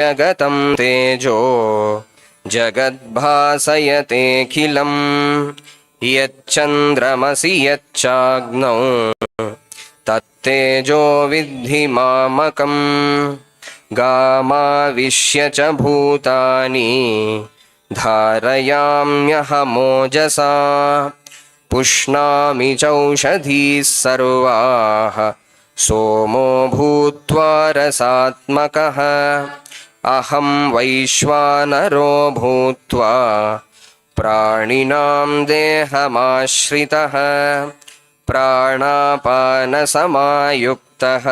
जगतं तेजो जगद्भासयतेऽखिलं यच्चन्द्रमसि यच्चाग्नौ तत्तेजो विद्धि मामकं गामाविश्य च भूतानि धारयाम्यहमोजसा पुष्णामि चौषधीः सर्वाः सोमो भूत्वा रसात्मकः अहं वैश्वानरो भूत्वा प्राणिनां देहमाश्रितः प्राणापानसमायुक्तः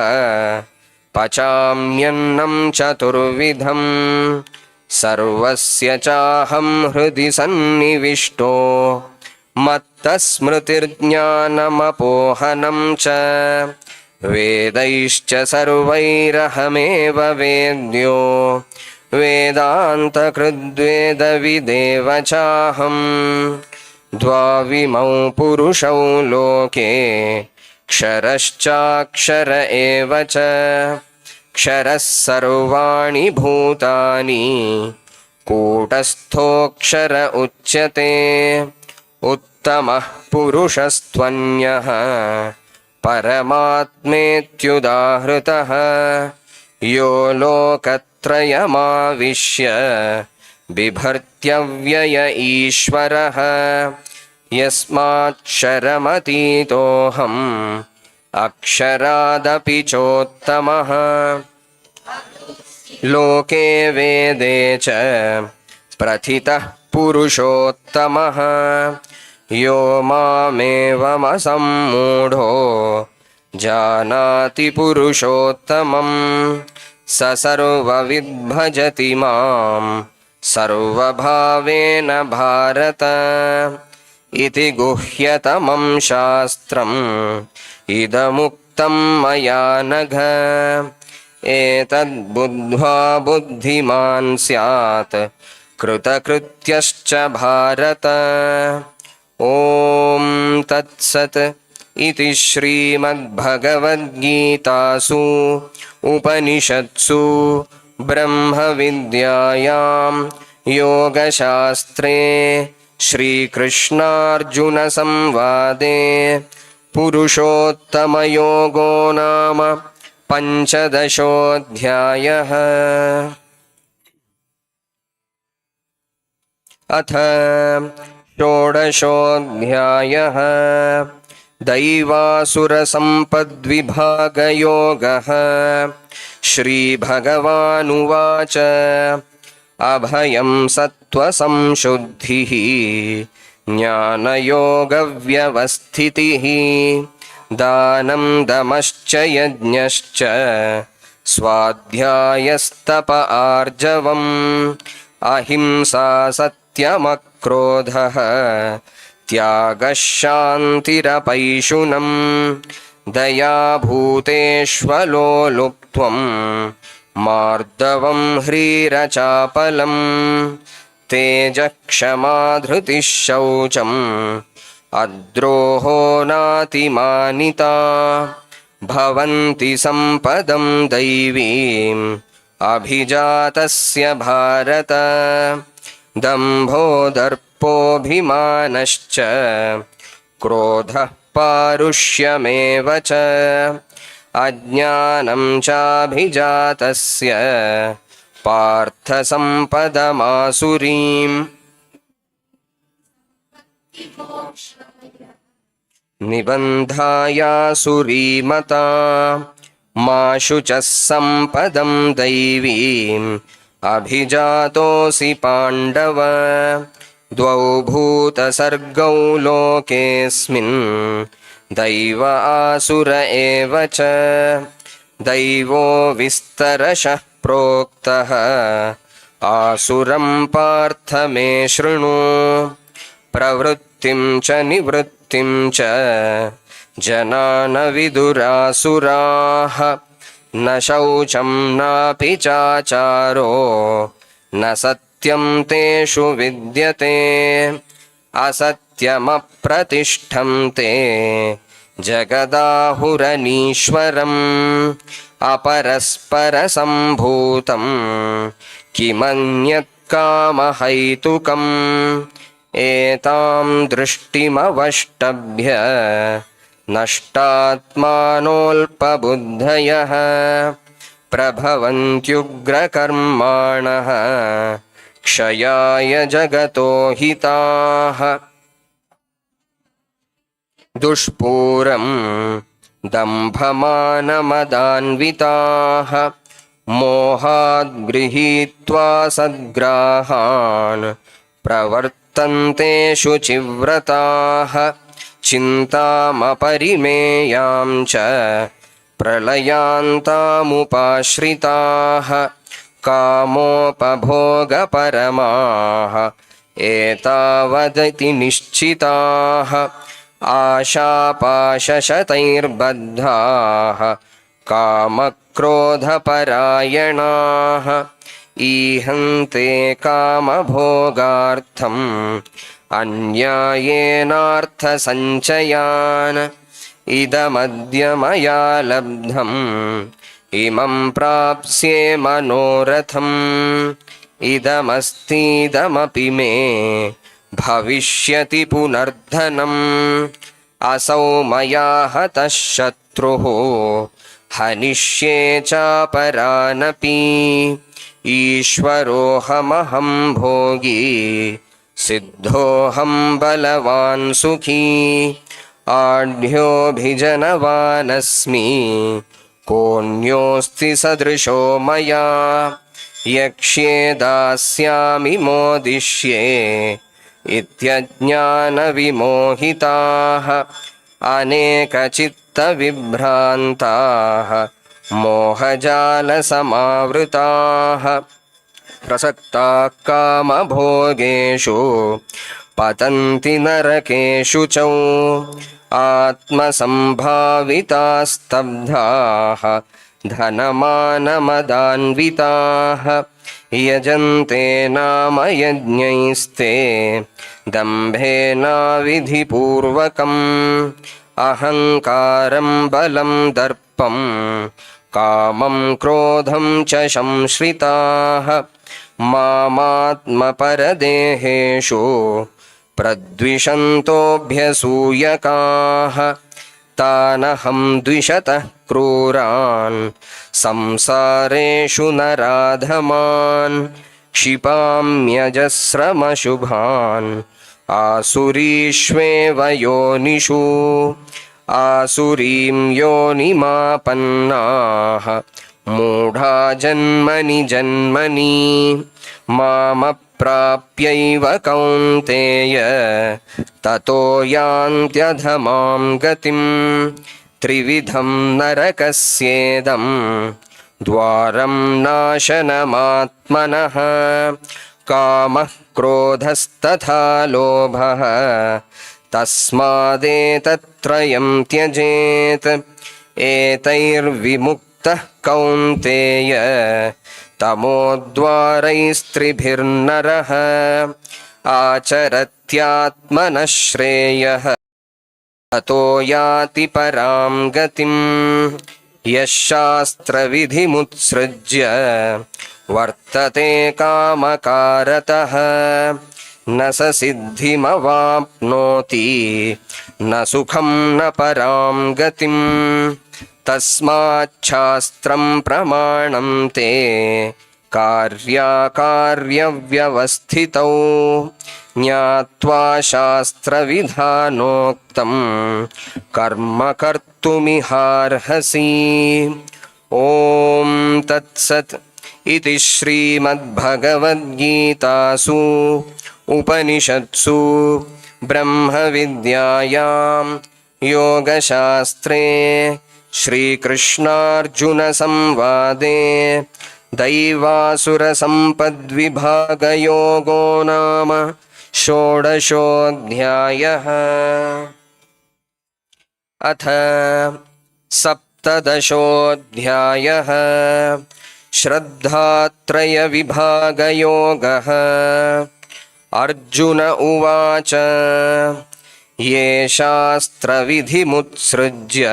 पचाम्यन्नं चतुर्विधं सर्वस्य चाहं हृदि सन्निविष्टो मत्तस्मृतिर्ज्ञानमपोहनं च वेदैश्च सर्वैरहमेव वेद्यो वेदान्तकृद्वेदविदेव चाहं द्वाविमौ पुरुषौ लोके क्षरश्चाक्षर एव च क्षरः सर्वाणि भूतानि कूटस्थोऽक्षर उच्यते उत्तमः पुरुषस्त्वन्यः परमात्मेत्युदाहृतः यो लोकत्रयमाविश्य बिभर्त्यव्यय ईश्वरः यस्माक्षरमतीतोऽहम् अक्षरादपि चोत्तमः लोके वेदे च प्रथितः पुरुषोत्तमः यो मामेवमसम्मूढो जानाति पुरुषोत्तमं स सर्वविद् भजति मां सर्वभावेन भारत इति गुह्यतमं शास्त्रम् इदमुक्तं मया नघ एतद्बुद्ध्वा बुद्धिमान् स्यात् कृतकृत्यश्च भारत ॐ तत्सत् इति श्रीमद्भगवद्गीतासु उपनिषत्सु ब्रह्मविद्यायां योगशास्त्रे श्रीकृष्णार्जुनसंवादे पुरुषोत्तमयोगो नाम पञ्चदशोऽध्यायः। अथ षोडशोऽध्यायः दैवासुरसम्पद्विभागयोगः। श्रीभगवानुवाच अभयं सत्त्वसंशुद्धिः ज्ञानयोगव्यवस्थितिः दानं दमश्च यज्ञश्च स्वाध्यायस्तप आर्जवम् अहिंसा सत्यमक्रोधः त्यागः शान्तिरपैशुनम् दयाभूतेष्वलोलुप्त्वम् मार्दवं ह्रीरचापलम् तेजः क्षमा धृतिः शौचम् अद्रोहो नातिमानिता भवन्ति सम्पदं दैवीम् अभिजातस्य भारत दम्भो दर्पोऽभिमानश्च क्रोधः पारुष्यमेव च अज्ञानं चाभिजातस्य पार्थ सम्पदमासुरीम् निबन्धायासुरीमता मा शुचः सम्पदं दैवीम् अभिजातोऽसि पाण्डव द्वौ भूतसर्गौ लोकेऽस्मिन् दैव आसुर एव च दैवो विस्तरशः प्रोक्तः आसुरं पार्थ मे शृणु प्रवृत्तिं च निवृत्तिं च जना न विदुरासुराः न शौचं नापि चाचारो न सत्यं तेषु विद्यते असत्यमप्रतिष्ठं ते जगदाहुरनीश्वरम् अपरस्परसम्भूतं किमन्यत् कामहैतुकम् एतां दृष्टिमवष्टभ्य नष्टात्मानोऽल्पबुद्धयः प्रभवन्त्युग्रकर्माणः क्षयाय जगतो हिताः। दुष्पूरं दम्भमानमदान्विताः मोहाद् गृहीत्वा सद्ग्राहान् प्रवर्तन्ते शुचिव्रताः चिन्तामपरिमेयां च प्रलयान्तामुपाश्रिताः कामोपभोगपरमाः एतावदिति निश्चिताः आशापाशशतैर्बद्धाः कामक्रोधपरायणाः ईहन्ते कामभोगार्थम् अन्यायेनार्थसञ्चयान् इदमद्य मया लब्धम् इमं प्राप्स्ये मनोरथम् इदमस्तीदमपि मे भविष्यति पुनर्धनम् असौ मया हतः शत्रुः हनिष्ये चापरानपि ईश्वरोऽहमहं भोगी सिद्धोऽहं बलवान् सुखी आढ्योऽभिजनवानस्मि कोऽन्योऽस्ति सदृशो मया यक्ष्ये दास्यामि मोदिष्ये इत्यज्ञानविमोहिताः अनेकचित्तविभ्रान्ताः मोहजालसमावृताः प्रसक्ताः कामभोगेषु पतन्ति नरकेषु च आत्मसम्भावितास्तब्धाः धनमानमदान्विताः यजन्ते नाम यज्ञैस्ते दम्भेनाविधिपूर्वकम् अहङ्कारं बलं दर्पं कामं क्रोधं च संश्रिताः मामात्मपरदेहेषु प्रद्विषन्तोऽभ्यसूयकाः तानहं द्विषतः क्रूरान् संसारेषु नराधमान् क्षिपाम्यजस्रमशुभान् आसुरीष्वेव योनिषु आसुरीं योनिमापन्नाः मूढा जन्मनि जन्मनि मामप्राप्यैव कौन्तेय ततो यान्त्यधमां गतिं त्रिविधं नरकस्येदं द्वारं नाशनमात्मनः कामः क्रोधस्तथा लोभः तस्मादेतत्त्रयं त्यजेत् एतैर्विमुक्तः कौन्तेय तमोद्वारैस्त्रिभिर्नरः आचरत्यात्मनः श्रेयः ततो याति परां गतिम् यः शास्त्रविधिमुत्सृज्य वर्तते कामकारतः न स सिद्धिमवाप्नोति न सुखं न परां गतिम् तस्माच्छास्त्रं प्रमाणं ते कार्याकार्यव्यवस्थितौ ज्ञात्वा शास्त्रविधानोक्तं कर्म कर्तुमिहार्हसि। ॐ तत्सत् इति श्रीमद्भगवद्गीतासु उपनिषत्सु ब्रह्मविद्यायां योगशास्त्रे श्रीकृष्णार्जुनसंवादे दैवासुरसम्पद्विभागयोगो नाम षोडशोऽध्यायः। अथ सप्तदशोऽध्यायः। श्रद्धात्रयविभागयोगः। अर्जुन उवाच ये शास्त्रविधिमुत्सृज्य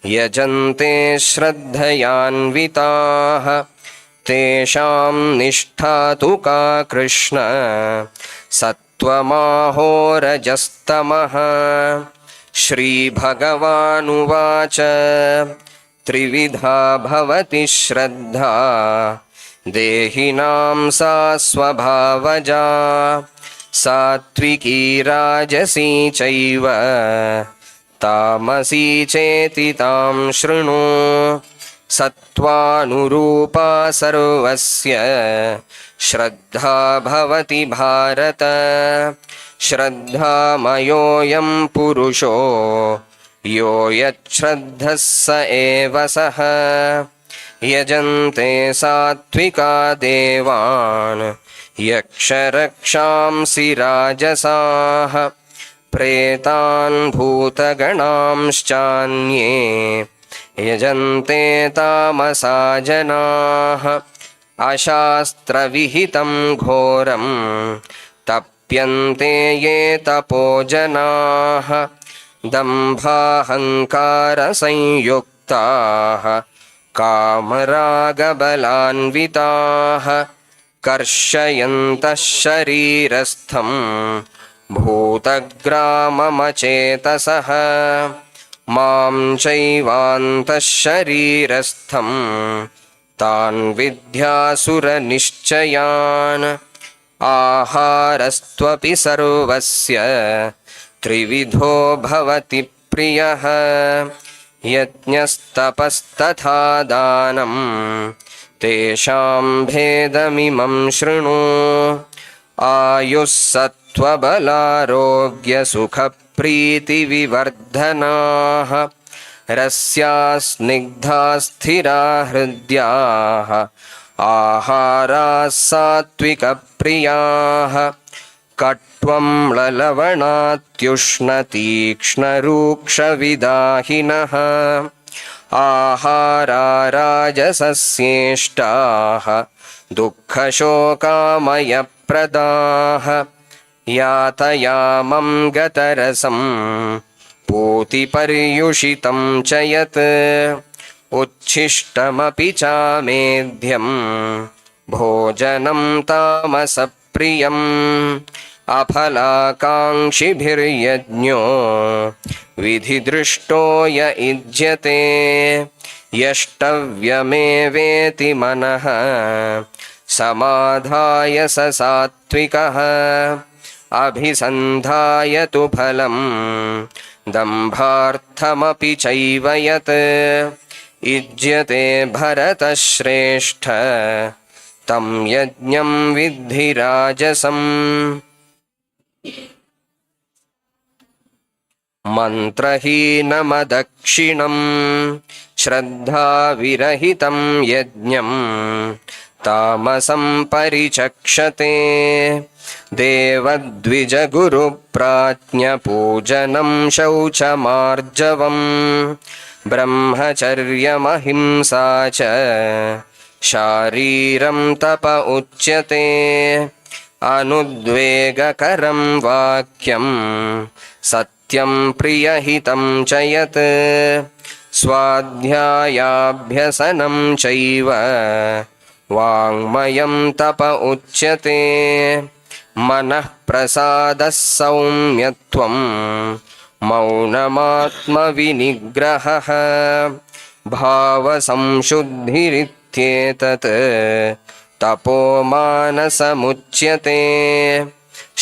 यजन्ते श्रद्धयान्विताः तेषां निष्ठा तु का कृष्ण सत्त्वमाहोरजस्तमः। श्रीभगवानुवाच त्रिविधा भवति श्रद्धा देहिनां सा स्वभावजा सात्विकी राजसी चैव तामसी चेति तां शृणु। सत्त्वानुरूपा सर्वस्य श्रद्धा भवति भारत श्रद्धामयोऽयं पुरुषो यो यच्छ्रद्धः स एव सः। यजन्ते सात्विका देवान् यक्षरक्षांसि राजसाः प्रेतान् भूतगणांश्चान्ये यजन्ते तामसा जनाः। अशास्त्रविहितं घोरं तप्यन्ते ये तपो जनाः दम्भाहङ्कारसंयुक्ताः कामरागबलान्विताः कर्षयन्तः शरीरस्थं भूतग्राममचेतसः मां चैवान्तः शरीरस्थं तान् विद्यासुरनिश्चयान्। आहारस्त्वपि सर्वस्य त्रिविधो भवति प्रियः यज्ञस्तपस्तथा दानं तेषां भेदमिमं शृणु। आयुः सत्त्वबलारोग्यसुखप्रीतिविवर्धनाः रस्या स्निग्धा स्थिरा हृद्याः आहाराः सात्विकप्रियाः कट्वम्ललवणात्युष्णतीक्ष्णरूक्षविदाहिनः आहारा राजसस्येष्टाः दुःखशोकामयप्रदाः यातयामं गतरसं पूतिपर्युषितं च यत् उच्छिष्टमपि चामेध्यं भोजनं तामसप्रियम् अफलाकाङ्क्षिभिर्यज्ञो विधिदृष्टो य युज्यते यष्टव्यमेवेति मनः समाधाय स सात्विकः अभिसन्धाय तु फलं दम्भार्थमपि चैव यत् युज्यते भरतश्रेष्ठ तं यज्ञं विद्धि राजसम्। मन्त्रहीनमदक्षिणं श्रद्धाविरहितं यज्ञं तामसं परिचक्षते देवद्विजगुरुप्राज्ञपूजनं शौचमार्जवम् ब्रह्मचर्यमहिंसा च शारीरं तप उच्यते अनुद्वेगकरं वाक्यं सत्यं प्रियहितं च यत् स्वाध्यायाभ्यसनं चैव वाङ्मयं तप उच्यते मनः प्रसादः सौम्यत्वं मौनमात्मविनिग्रहः भावसंशुद्धिरित्येतत् तपोमानसमुच्यते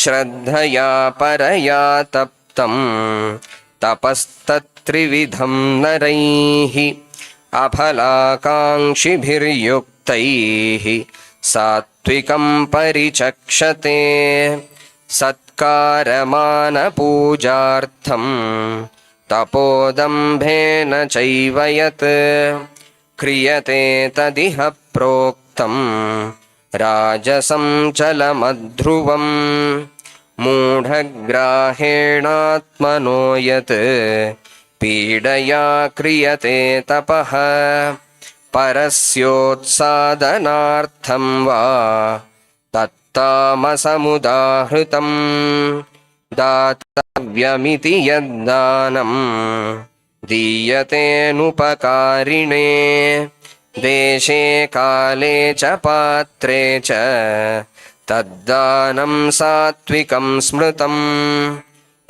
श्रद्धया परया तप्तं तपस्तत्त्रिविधं नरैः अफलाकाङ्क्षिभिर्युक्तैः सात्विकं परिचक्षते सत्कारमानपूजार्थं तपोदम्भेन चैव यत् क्रियते तदिह प्रोक्तं राजसं चलमध्रुवं मूढग्राहेणात्मनो यत् पीडया क्रियते तपः परस्योत्सादनार्थं वा तत्तामसमुदाहृतं दातव्यमिति यद्दानं दीयतेऽनुपकारिणे देशे काले च पात्रे च तद्दानं सात्विकं स्मृतं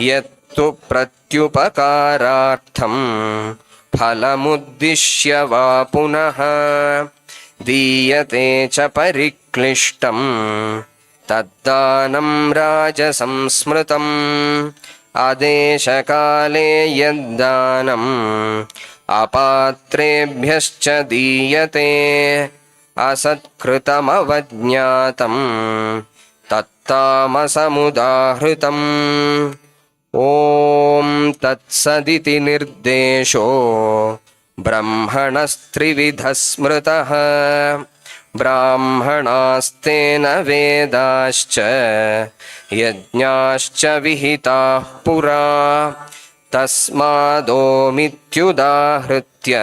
यत्तु प्रत्युपकारार्थं फलमुद्दिश्य वा पुनः दीयते च परिक्लिष्टं तद्दानं राजसं स्मृतम् आदेशकाले यद्दानम् अपात्रेभ्यश्च दीयते असत्कृतमवज्ञातं तत्तामसमुदाहृतम् ॐ तत्सदिति निर्देशो ब्रह्मणस्त्रिविधः स्मृतः ब्राह्मणास्तेन वेदाश्च यज्ञाश्च विहिताः पुरा तस्मादोमित्युदाहृत्य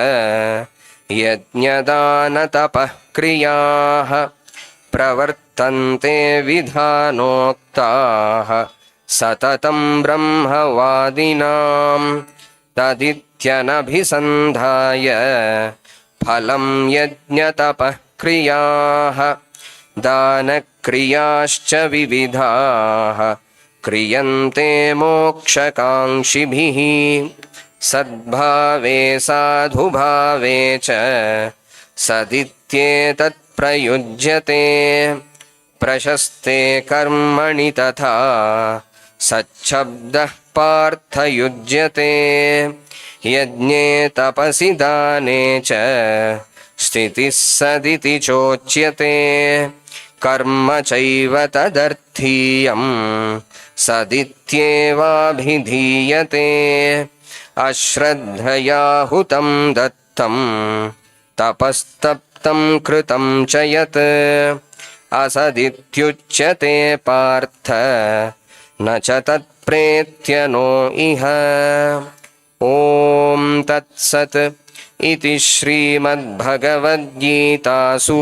यज्ञदानतपः क्रियाः प्रवर्तन्ते विधानोक्ताः सततं ब्रह्मवादिनां तदित्यनभिसन्धाय फलं यज्ञतपः क्रियाः दानक्रियाश्च विविधाः क्रियन्ते मोक्षकाङ्क्षिभिः सद्भावे साधुभावे च सदित्येतत् प्रयुज्यते प्रशस्ते कर्मणि तथा सच्छब्दः पार्थयुज्यते यज्ञे तपसि दाने च स्थितिः सदिति चोच्यते कर्म चैव तदर्थीयं सदित्येवाभिधीयते अश्रद्धया हुतं दत्तं तपस्तप्तं कृतं च यत् असदित्युच्यते पार्थ न च तत्प्रेत्य नो इह ॐ तत्सत् इति श्रीमद्भगवद्गीतासु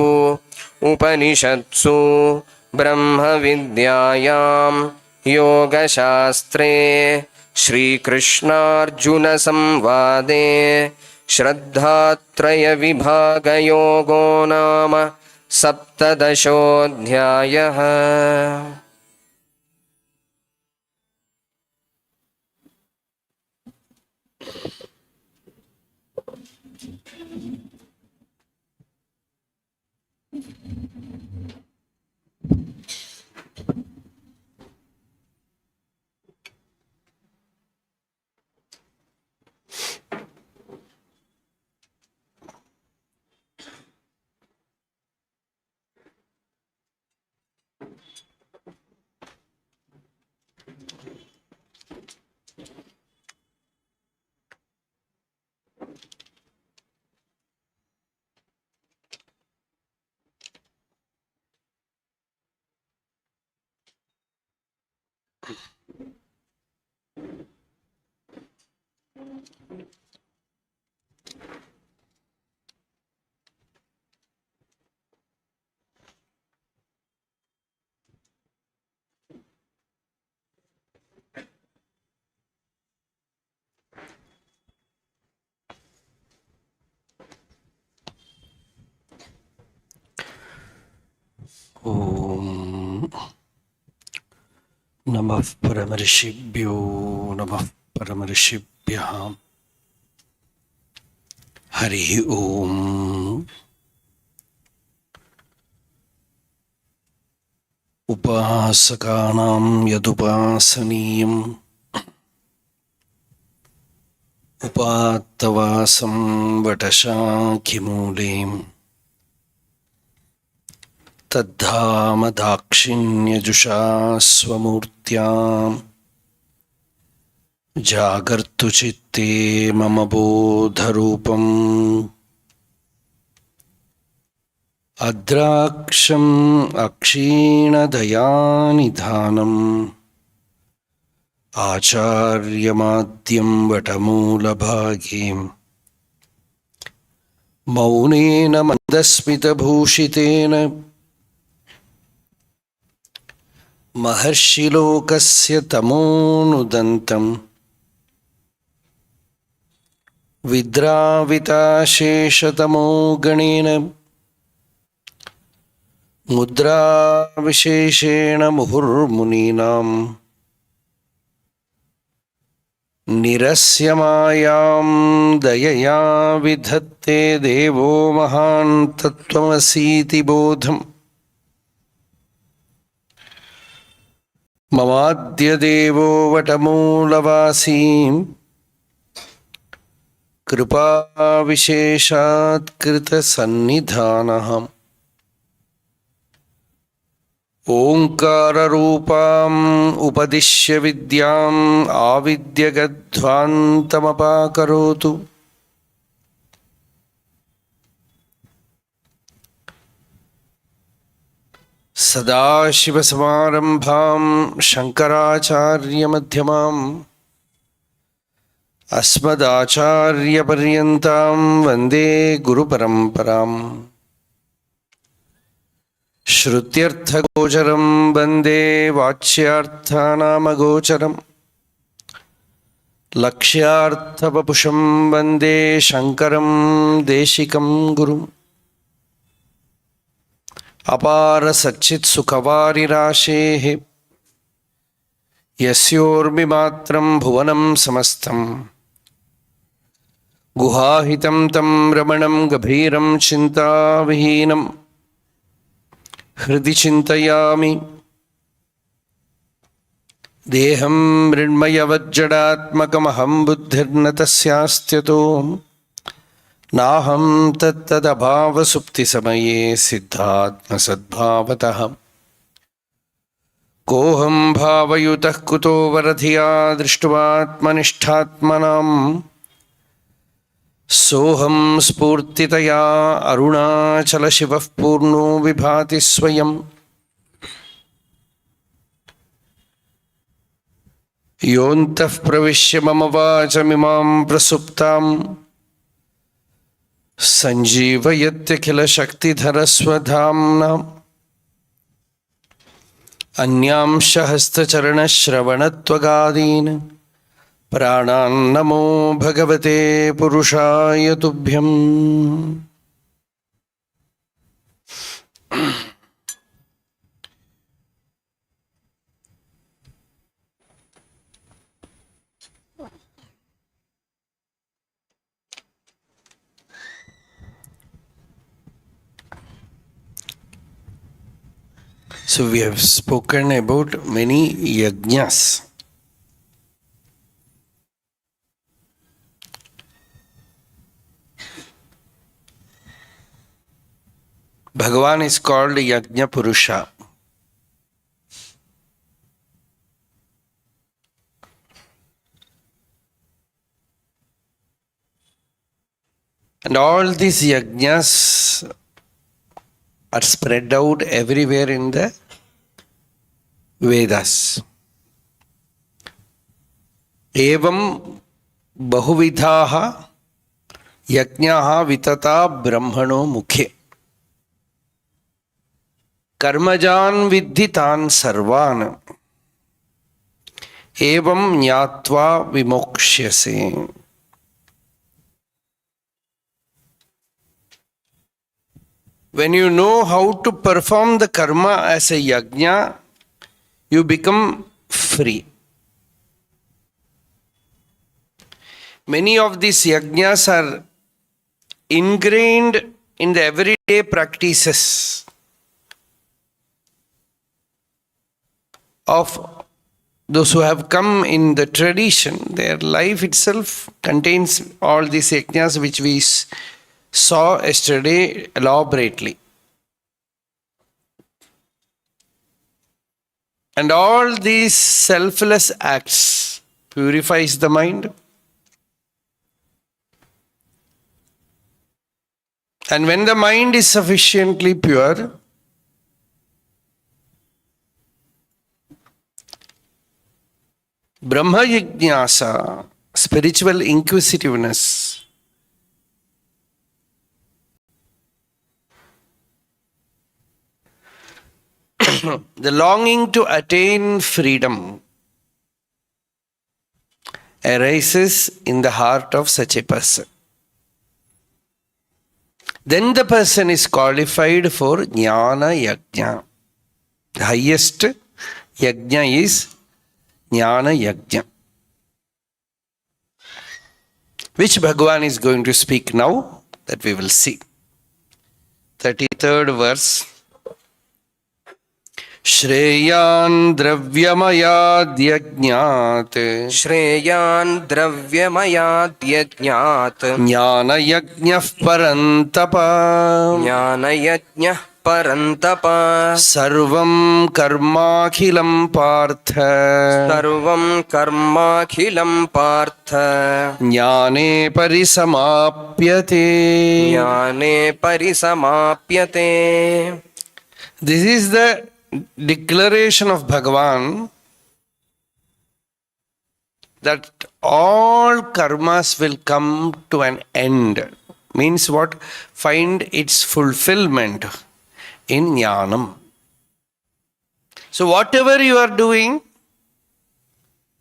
उपनिषत्सु ब्रह्मविद्यायां योगशास्त्रे श्रीकृष्णार्जुनसंवादे श्रद्धात्रयविभागयोगो नाम सप्तदशोऽध्यायः। Om Namah Paramarishibhyo Namah Paramarishibhyam Hari Om Upasakanam Yadupasaniyam Upatavasam Vatashankhimulim Tadhama Dakshinyajusha Swamurtyam Jagartu Chitte Mama Bodharupam Adraksham Akshina Dayanidhanam Acharyamadhyam Vatamula Bhagim Maunena Mandasmita Bhushitena महर्षिलोकस्य तमोनुदन्तं विद्राविताशेषतमो गणेन मुद्राविशेषेण मुहुर्मुनीनां निरस्य मायां दयया विधत्ते देवो महान् तत्त्वमसीति बोधम् ममाद्य देवो वटमूलवासी कृपाविशेषात् कृतसन्निधानः ओङ्काररूपाम् उपदिश्य विद्याम् आविद्यगध्वान्तमपाकरोतु सदाशिवसमारम्भां शङ्कराचार्यमध्यमाम् अस्मदाचार्यपर्यन्तां वन्दे गुरुपरम्पराम् श्रुत्यर्थगोचरं वन्दे वाच्यार्थानामगोचरम् लक्ष्यार्थवपुषं वन्दे शङ्करं देशिकं गुरुम् अपार सच्चित् सुखवारिराशेः यस्योर्मिमात्रं भुवनं समस्तं गुहाहितं तं रमणं गभीरं चिन्ताविहीनं हृदि चिन्तयामि देहं मृण्मयवज्जडात्मकमहं बुद्धिर्न तस्यास्त्यतो नाहं तत्तदभावसुप्तिसमये सिद्धात्मसद्भावतः कोऽहं भावयुतः कुतो वरधिया दृष्ट्वात्मनिष्ठात्मनाम् सोऽहं स्फूर्तितया अरुणाचलशिवः पूर्णो विभाति स्वयम् योऽन्तः प्रविश्य मम वाचमिमां प्रसुप्ताम् सञ्जीवयत्यखिलशक्तिधरस्वधाम्ना अन्यांश हस्तचरणश्रवणत्वगादीन् प्राणान्नमो भगवते पुरुषाय तुभ्यम्। So we have spoken about many yajnas. Bhagavan is called Yajna Purusha. And all these yajnas are spread out everywhere in the Vedas. Evam bahuvidhaha yajnaha vitata brahmano mukhe karmajan viddhitan sarvan evam nyatva vimokshyase. When you know how to perform the karma as a yajna, you become free. Many of these yajnas are ingrained in the everyday practices of those who have come in the tradition. Their life itself contains all these yajnas which we saw yesterday elaborately. And all these selfless acts purifies the mind. And when the mind is sufficiently pure, Brahma Jignasa, spiritual inquisitiveness, the longing to attain freedom arises in the heart of such a person. Then the person is qualified for Jnana-yajna. The highest yajna is Jnana-yajna, which Bhagavan is going to speak now, that we will see. 33rd verse. Shreyan dravyamaya yajnat Shreyan dravyamaya yajnat Jnana yajnah parantapa Jnana yajnah parantapa Sarvam karmakhilam partha Sarvam karmakhilam partha Jnane parisamapyate. Jnane parisamapyate. This is the declaration of Bhagavan that all karmas will come to an end. Means what? Find its fulfillment in Jnanam. So whatever you are doing,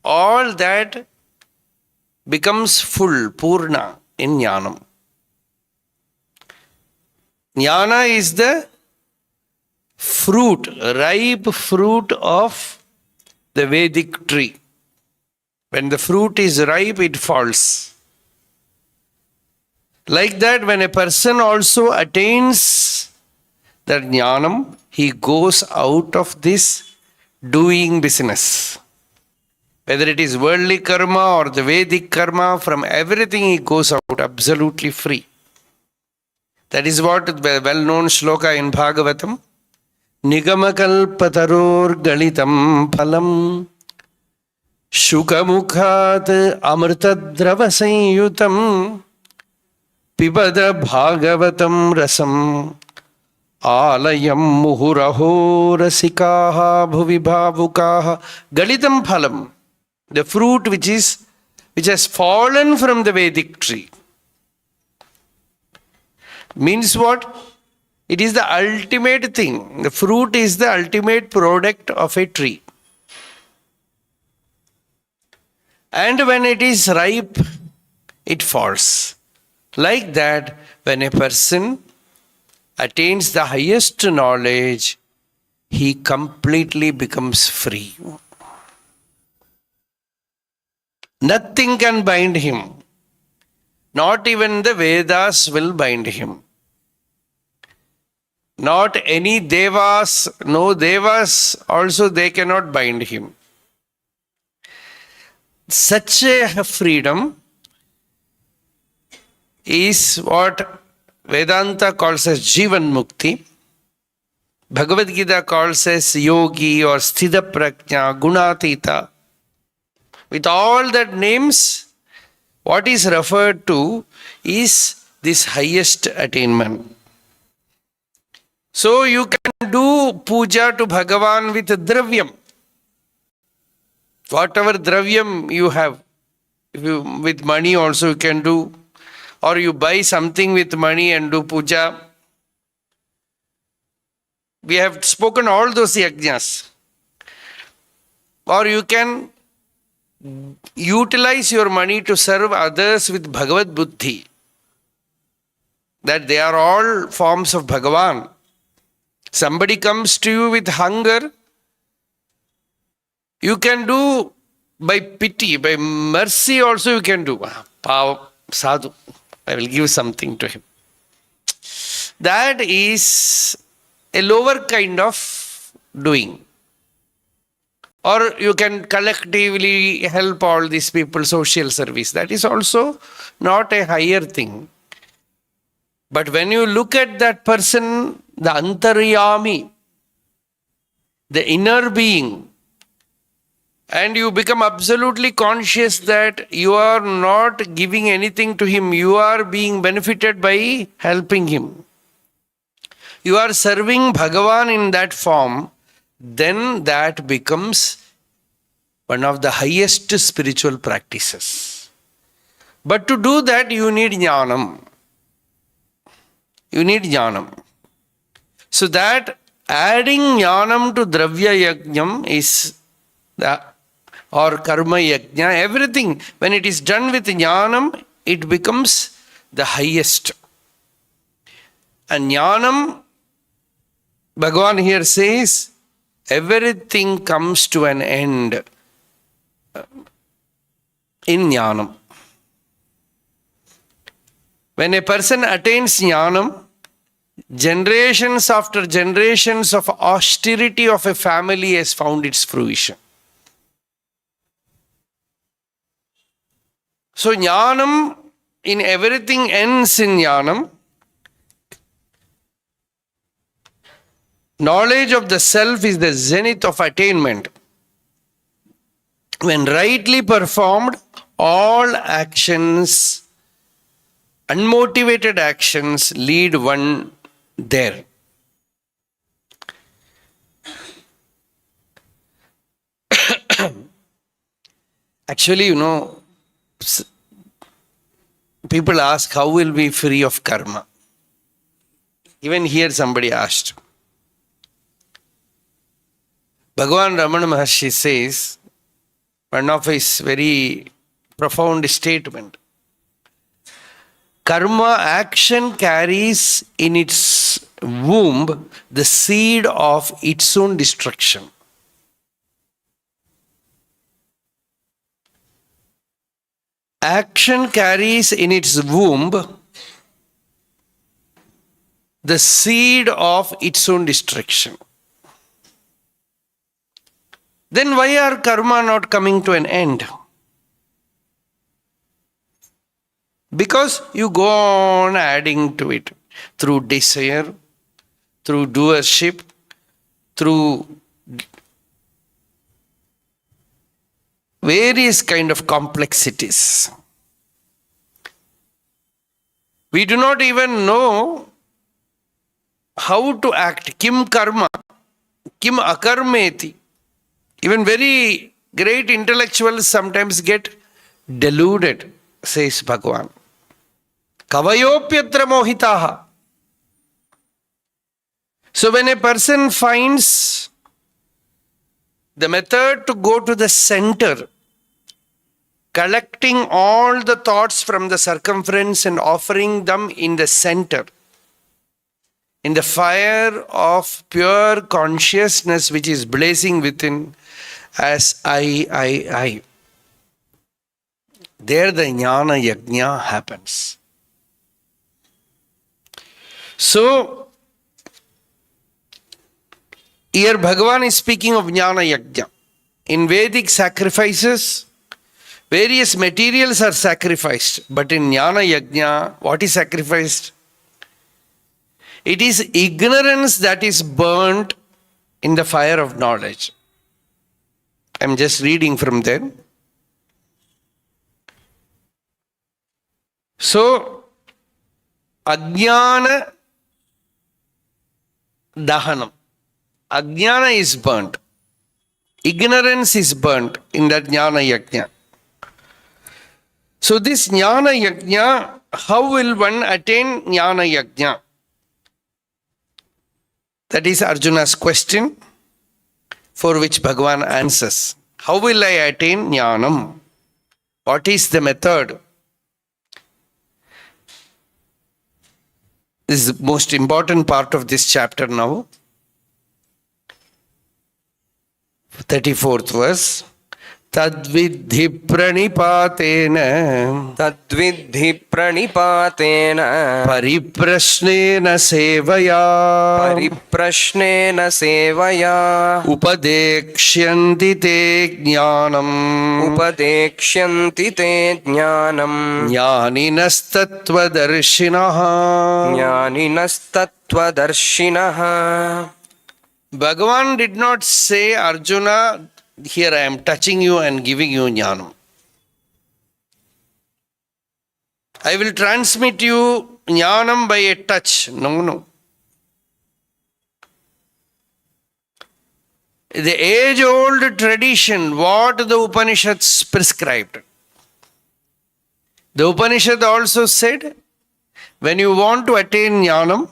all that becomes full, Purna, in Jnanam. Jnana is the fruit, ripe fruit of the Vedic tree. When the fruit is ripe, it falls. Like that, when a person also attains that jnanam, he goes out of this doing business. Whether it is worldly karma or the Vedic karma, from everything he goes out absolutely free. That is what the well-known shloka in Bhagavatam. Nigamakalpataror galitam phalam Shukamukhat amrtadrava sanyutam Pibada bhagavatam rasam Alayam muhuraho rasikaha bhuvi bhavukaha. Galitam phalam, the fruit which has fallen from the Vedic tree. Means what? It is the ultimate thing. The fruit is the ultimate product of a tree. And when it is ripe, it falls. Like that, when a person attains the highest knowledge, he completely becomes free. Nothing can bind him. Not even the Vedas will bind him. Not any devas, no devas also they cannot bind him. Such a freedom is what Vedanta calls as Jivan Mukti. Bhagavad Gita calls as Yogi or Sthita Prajna, Gunatita. With all that names, what is referred to is this highest attainment. So you can do puja to Bhagavan with dravyam. Whatever dravyam you have, with money also you can do. Or you buy something with money and do puja. We have spoken all those yajnas. Or you can utilize your money to serve others with Bhagavad Buddhi. That they are all forms of Bhagavan. Somebody comes to you with hunger, you can do by pity, by mercy also you can do. Pava, sadhu, I will give something to him. That is a lower kind of doing. Or you can collectively help all these people, social service. That is also not a higher thing. But when you look at that person, the antaryami, the inner being, and you become absolutely conscious that you are not giving anything to him, you are being benefited by helping him. You are serving Bhagavan in that form, then that becomes one of the highest spiritual practices. But to do that, you need jnanam. You need jnanam. So that adding jnanam to dravya yajnam is or karma yajna, everything. When it is done with jnanam, it becomes the highest. And jnanam, Bhagavan here says, everything comes to an end in jnanam. When a person attains jnanam, generations after generations of austerity of a family has found its fruition. So jnanam in everything ends in jnanam. Knowledge of the self is the zenith of attainment. When rightly performed, all actions, unmotivated actions, lead one there. Actually, people ask, how will we be free of karma? Even here somebody asked. Bhagavan Ramana Maharshi says, one of his very profound statement. Karma action carries in its womb the seed of its own destruction. Action carries in its womb the seed of its own destruction. Then why are karma not coming to an end? Because you go on adding to it through desire, through doership, through various kind of complexities. We do not even know how to act. Kim karma, kim akarmeti. Even very great intellectuals sometimes get deluded, says Bhagavan. Kavayopyatra mohitaha. So when a person finds the method to go to the center, collecting all the thoughts from the circumference and offering them in the center, in the fire of pure consciousness which is blazing within as I. There the jnana yajna happens. So, here Bhagavan is speaking of jnana yajna. In Vedic sacrifices, various materials are sacrificed. But in jnana yajna, what is sacrificed? It is ignorance that is burnt in the fire of knowledge. I am just reading from there. So, ajnana dahanam. Ajnana is burnt. Ignorance is burnt in that jnana yajna. So this jnana yajna, how will one attain jnana yajna? That is Arjuna's question, for which Bhagavan answers. How will I attain jnanam? What is the method? This is the most important part of this chapter now. 34th verse. Tadvidhi pranipatena pariprashnena sevaya upadekshyanti te jnanam jnaninastattvadarshinah. Bhagavan did not say, Arjuna, here I am touching you and giving you jnanam. I will transmit you jnanam by a touch. No. The age-old tradition, what the Upanishads prescribed. The Upanishad also said, when you want to attain jnanam,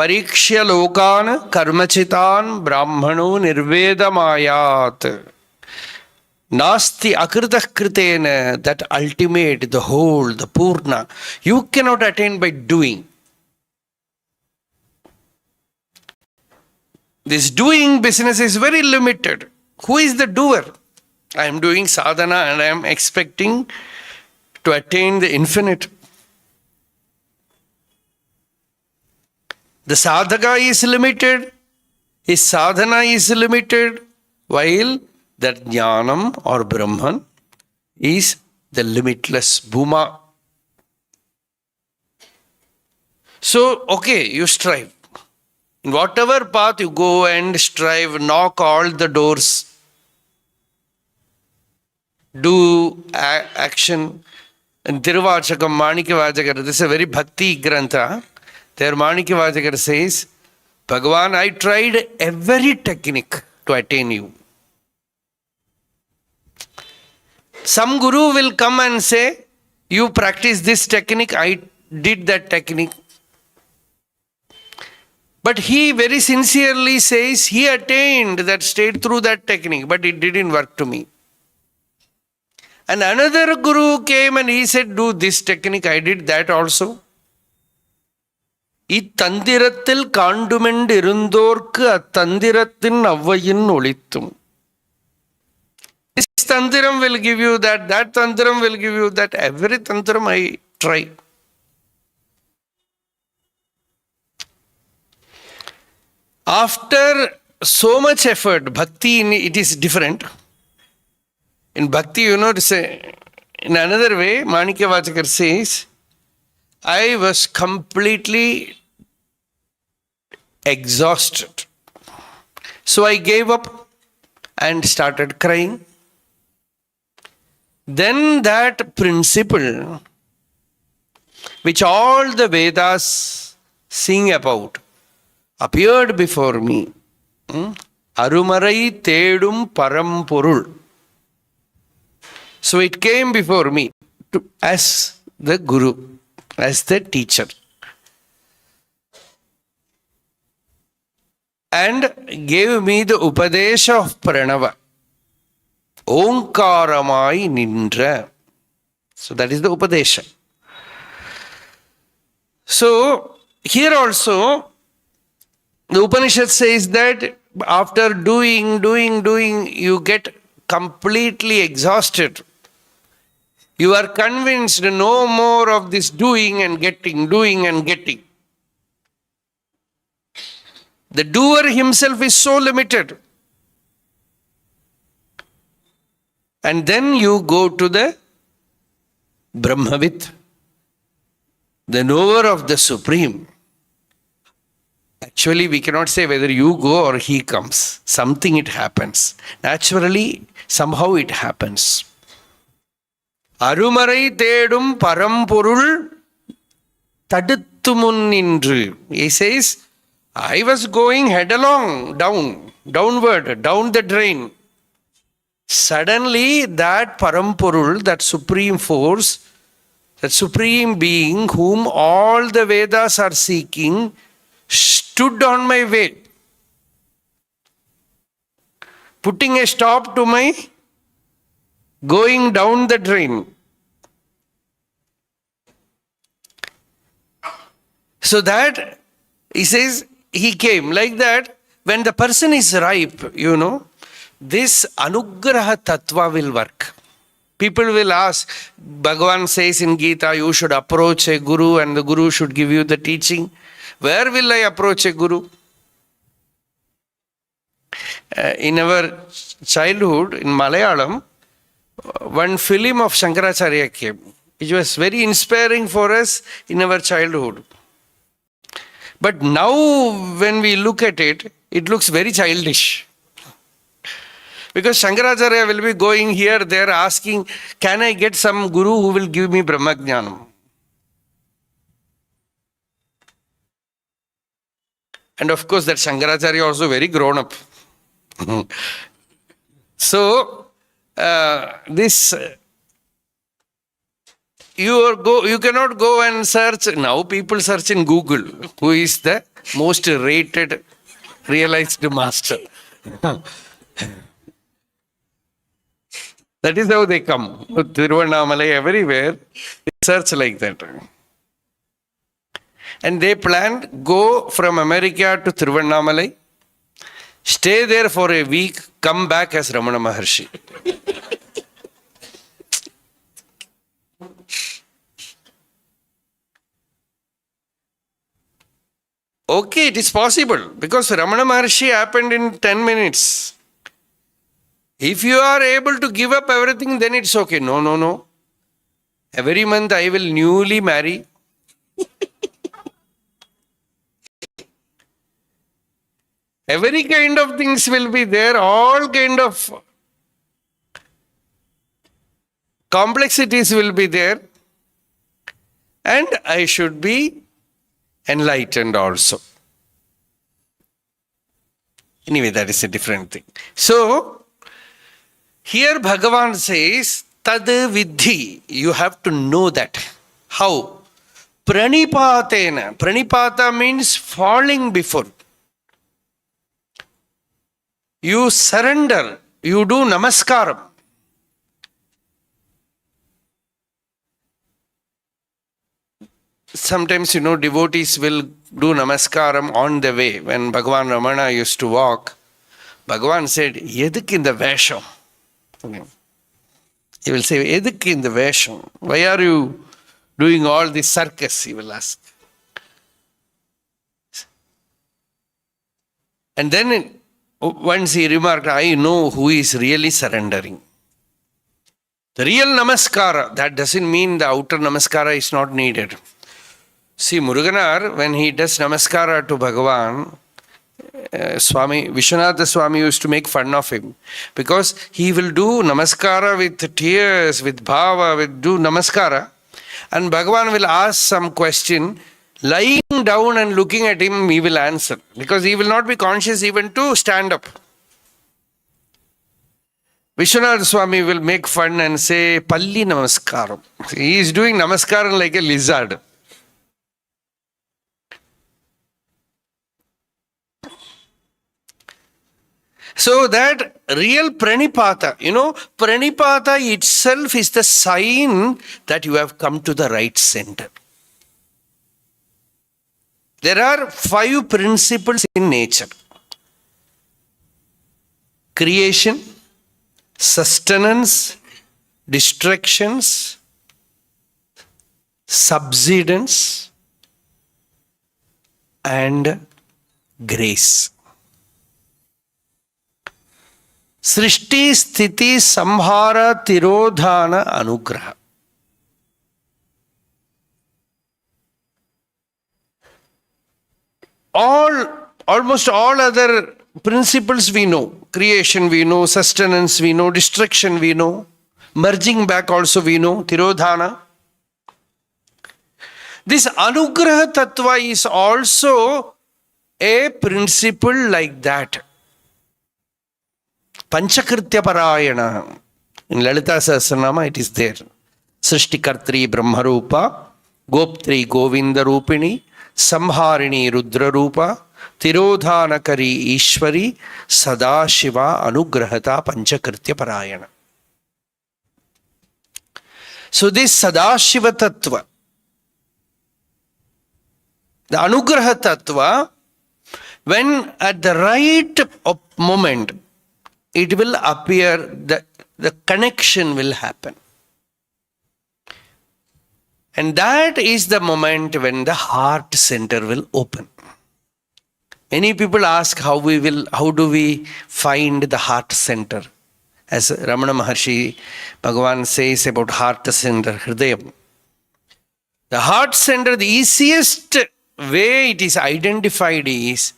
Parikshya lokan karmachitan brahmano nirvedamayat. Nasti akritah kritena, that ultimate, the whole, the purna, you cannot attain by doing. This doing business is very limited. Who is the doer? I am doing sadhana and I am expecting to attain the infinite. The sadhaka is limited, his sadhana is limited, while that jnanam or Brahman is the limitless Bhuma. So, okay, you strive. In whatever path you go and strive, knock all the doors, do action. And Tiruvachakam Manikavachakar, this is a very bhakti grantha. There Manikavachakar says, Bhagavan, I tried every technique to attain you. Some guru will come and say, you practice this technique, I did that technique. But he very sincerely says he attained that state through that technique, but it didn't work to me. And another guru came and he said, do this technique, I did that also. Ittandirattil kandumend irundorku attandirattin avvayin olithum. This tandiram will give you that tandiram will give you that. Every tandiram I try. After so much effort, bhakti, it is different. In bhakti, in another way, Manikavachakar says, I was completely exhausted. So I gave up and started crying. Then that principle, which all the Vedas sing about, appeared before me. Arumarai Tedum Parampurul. So it came before me as the guru, as the teacher. And gave me the Upadesha of Pranava. Omkaramai Nindra. So that is the Upadesha. So here also, the Upanishad says that after doing, you get completely exhausted. You are convinced no more of this doing and getting. The doer himself is so limited. And then you go to the Brahmavit, the knower of the Supreme. Actually, we cannot say whether you go or he comes. Something it happens. Naturally, somehow it happens. Arumarai Tedum Parampurul Taduttumun Nindru. He says, I was going headalong, downward, down the drain. Suddenly, that Parampurul, that supreme force, that supreme being whom all the Vedas are seeking, stood on my way, putting a stop to my going down the drain. So that, he says, he came like that. When the person is ripe, this anugraha tattva will work. People will ask, Bhagavan says in Gita, you should approach a guru and the guru should give you the teaching. Where will I approach a guru? In our childhood, in Malayalam, one film of Shankaracharya came, which was very inspiring for us in our childhood. But now when we look at it, it looks very childish. Because Shankaracharya will be going here, there asking, can I get some guru who will give me Brahmajnanam? And of course that Shankaracharya also very grown up. So, you cannot go and search. Now people search in Google. Who is the most rated, realized master. That is how they come. Tiruvannamalai, everywhere, they search like that. And they planned, go from America to Tiruvannamalai, stay there for a week, come back as Ramana Maharshi. Okay, it is possible because Ramana Maharshi happened in 10 minutes. If you are able to give up everything, then it's okay. No. Every month I will newly marry. Every kind of things will be there. All kind of complexities will be there. And I should be enlightened also. Anyway, that is a different thing. So, here Bhagavan says, Tad Vidhi. You have to know that. How? Pranipatena. Pranipata means falling before. You surrender. You do namaskaram. Sometimes, devotees will do namaskaram on the way. When Bhagavan Ramana used to walk, Bhagavan said, Yeduk in the Vesham. He will say, Yeduk in the Vesham. Why are you doing all this circus? He will ask. And then once he remarked, I know who is really surrendering. The real namaskara, that doesn't mean the outer namaskara is not needed. See, Muruganar, when he does namaskara to Bhagavan, Swami, Vishwanatha Swami used to make fun of him. Because he will do namaskara with tears, with bhava, do namaskara. And Bhagavan will ask some question. Lying down and looking at him, he will answer. Because he will not be conscious even to stand up. Vishwanatha Swami will make fun and say, Palli namaskaram. He is doing namaskaram like a lizard. So that real pranipata, pranipata itself is the sign that you have come to the right center. There are 5 principles in nature. Creation, sustenance, distractions, subsidence, and grace. Srishti, Sthiti, Samhara, Tirodhana, Anugraha. Almost all other principles we know. Creation we know, sustenance we know, destruction we know, merging back also we know, Tirodhana. This Anugraha Tattva is also a principle like that. Panchakritya Parayana. In Lalita Sahasranama it is there. Srishtikartri Brahmarupa, Goptri Govinda Rupini, Samharini Rudra Rupa, Tirodhanakari Ishwari, Sadashiva Anugrahata Panchakritya Parayana. So this Sadashiva Tattva, the Anugraha Tattva, when at the right moment, it will appear, the connection will happen. And that is the moment when the heart center will open. Many people ask how do we find the heart center? As Ramana Maharshi, Bhagavan says about heart center, Hridayam. The heart center, the easiest way it is identified is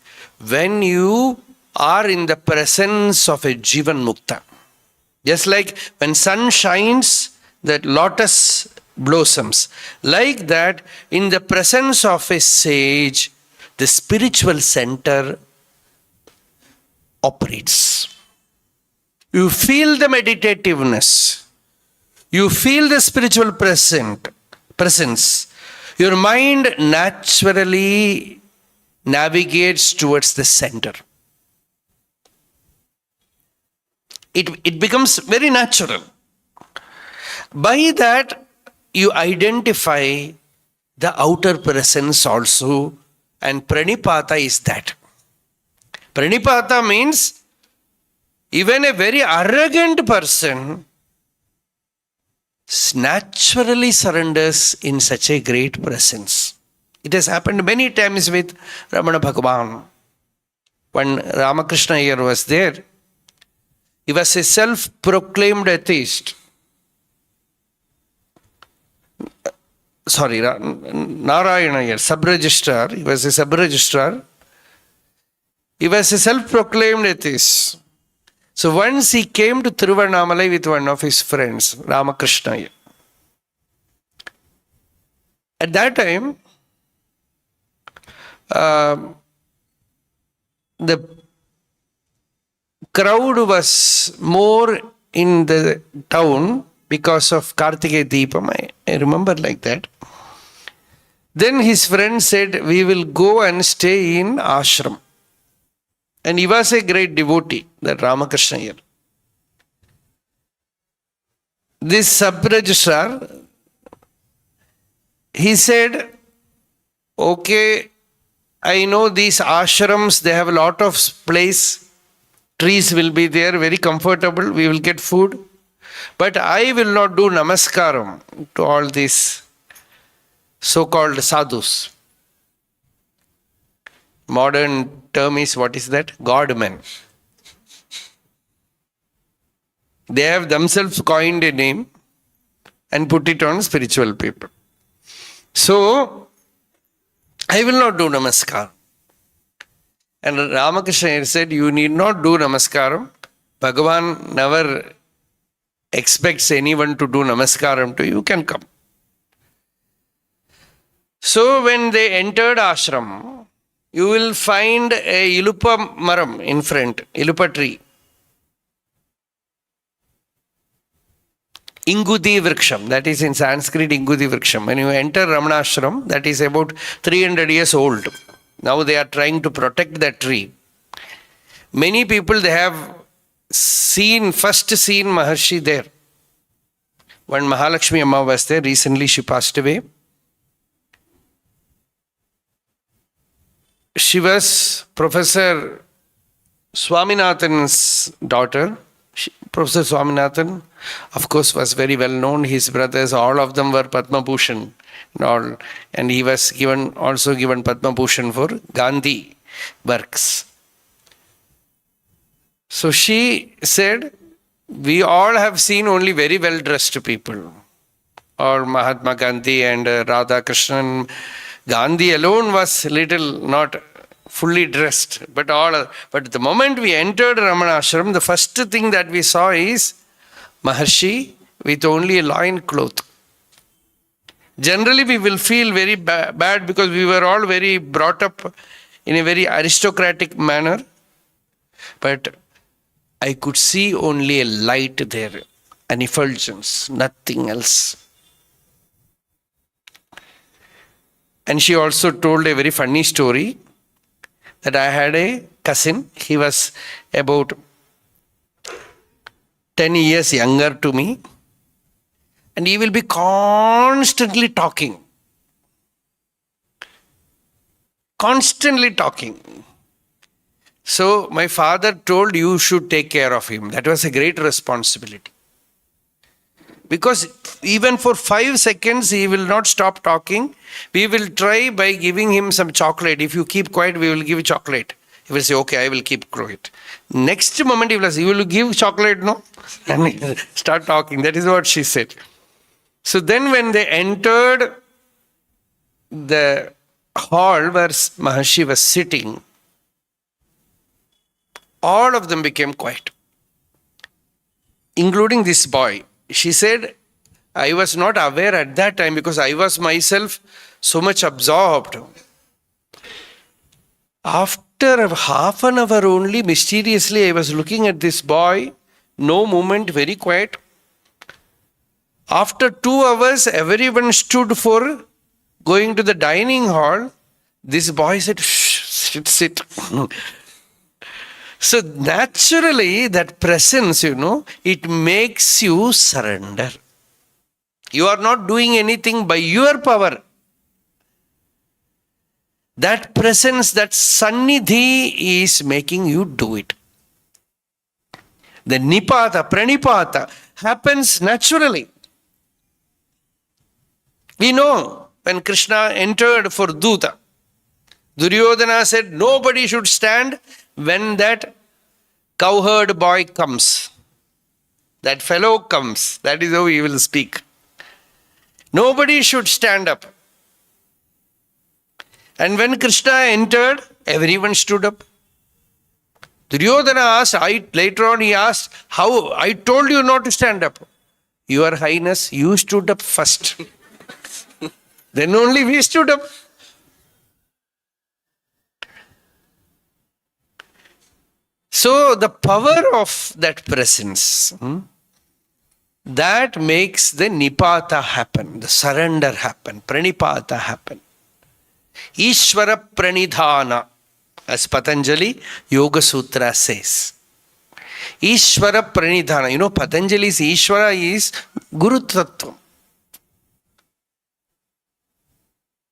when you are in the presence of a Jivan Mukta. Just like when sun shines, that lotus blossoms. Like that, in the presence of a sage, the spiritual center operates. You feel the meditativeness. You feel the spiritual presence. Your mind naturally navigates towards the center. It becomes very natural. By that, you identify the outer presence also, and pranipata is that. Pranipata means even a very arrogant person naturally surrenders in such a great presence. It has happened many times with Ramana Bhagavan. When Ramakrishna here was there, he was a self-proclaimed atheist. Narayana here, sub-registrar. He was a sub-registrar. He was a self-proclaimed atheist. So once he came to Tiruvannamalai with one of his friends, Ramakrishna here. At that time, the crowd was more in the town because of Kartikeya Deepam. I remember like that. Then his friend said, we will go and stay in ashram. And he was a great devotee, that Ramakrishna here. This sub-registrar, he said, okay, I know these ashrams, they have a lot of place. Trees will be there, very comfortable. We will get food. But I will not do namaskaram to all these so-called sadhus. Modern term is, what is that? God-men. They have themselves coined a name and put it on spiritual people. So, I will not do namaskar. And Ramakrishna said, you need not do namaskaram. Bhagavan never expects anyone to do namaskaram to you. You can come. So when they entered ashram, you will find a ilupa maram in front, ilupa tree. Ingudi Vriksham, that is in Sanskrit Ingudi Vriksham. When you enter Ramanashram, that is about 300 years old. Now they are trying to protect that tree. Many people, they have first seen Maharshi there. When Mahalakshmi Amma was there, recently she passed away. She was Professor Swaminathan's daughter. Professor Swaminathan, of course, was very well known. His brothers, all of them were Padma Bhushan and all. And he was also given Padma Bhushan for Gandhi works. So she said, we all have seen only very well dressed people. Or Mahatma Gandhi and Radha Krishnan. Gandhi alone was little not fully dressed, but the moment we entered Ramanashram, the first thing that we saw is Maharshi with only a loin cloth. Generally we will feel very bad because we were all very brought up in a very aristocratic manner, but I could see only a light there, an effulgence, nothing else. And she also told a very funny story that I had a cousin. He was about 10 years younger to me. And he will be constantly talking. Constantly talking. So my father told, you should take care of him. That was a great responsibility. Because even for 5 seconds, he will not stop talking. We will try by giving him some chocolate. If you keep quiet, we will give you chocolate. He will say, okay, I will keep quiet. Next moment, he will say, you will give chocolate, no? And he will start talking. That is what she said. So then when they entered the hall where Maharshi was sitting, all of them became quiet, including this boy. She said, I was not aware at that time because I was myself so much absorbed. After half an hour only, mysteriously, I was looking at this boy, no movement, very quiet. After 2 hours, everyone stood for going to the dining hall. This boy said, shh, should sit. So naturally, that presence, it makes you surrender. You are not doing anything by your power. That presence, that sannidhi is making you do it. The nipata, pranipata happens naturally. We know when Krishna entered for Duta, Duryodhana said nobody should stand when that cowherd boy comes. That fellow comes. That is how he will speak. Nobody should stand up. And when Krishna entered, everyone stood up. Duryodhana asked, later on he asked, how? I told you not to stand up. Your Highness, you stood up first. Then only we stood up. So the power of that presence, that makes the nipata happen, the surrender happen, pranipata happen. Ishvara pranidhana, as Patanjali Yoga Sutra says. Ishvara pranidhana. Patanjali's Ishvara is Guru Tattva.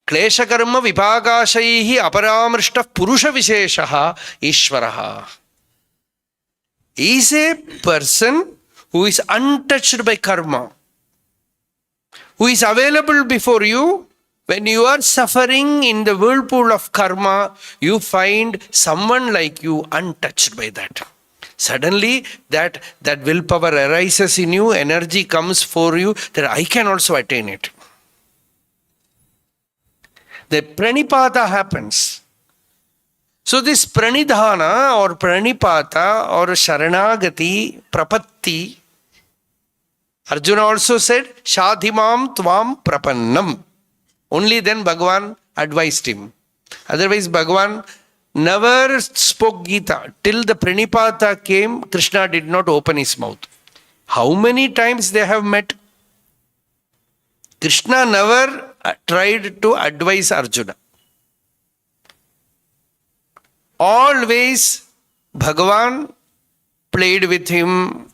Klesha karma vipagashaihi aparamrishta purusha visheshaha Ishvaraha. He is a person who is untouched by karma, who is available before you. When you are suffering in the whirlpool of karma, you find someone like you untouched by that. Suddenly, that willpower arises in you, energy comes for you, that I can also attain it. The pranipata happens. So this pranidhana or pranipata or sharanagati, prapatti, Arjuna also said, Shadhimam tvam prapannam. Only then Bhagavan advised him. Otherwise Bhagavan never spoke Gita. Till the pranipata came, Krishna did not open his mouth. How many times they have met? Krishna never tried to advise Arjuna. Always Bhagavan played with him.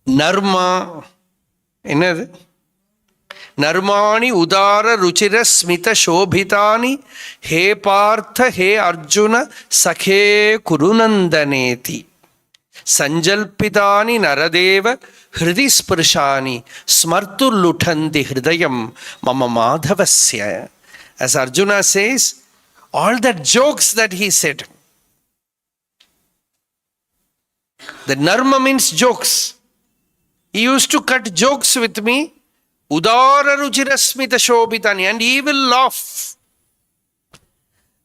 Narma. Another. Narmani udara ruchira smita shobhitani he partha he arjuna sakhe kurunandaneti sanjalpitani naradeva hridi sprashani smartur lutanti hridayam mama madhavasya. As Arjuna says, all the jokes that he said, the narma means jokes. He used to cut jokes with me. Udara ruchirasmita shobhitani, and he will laugh.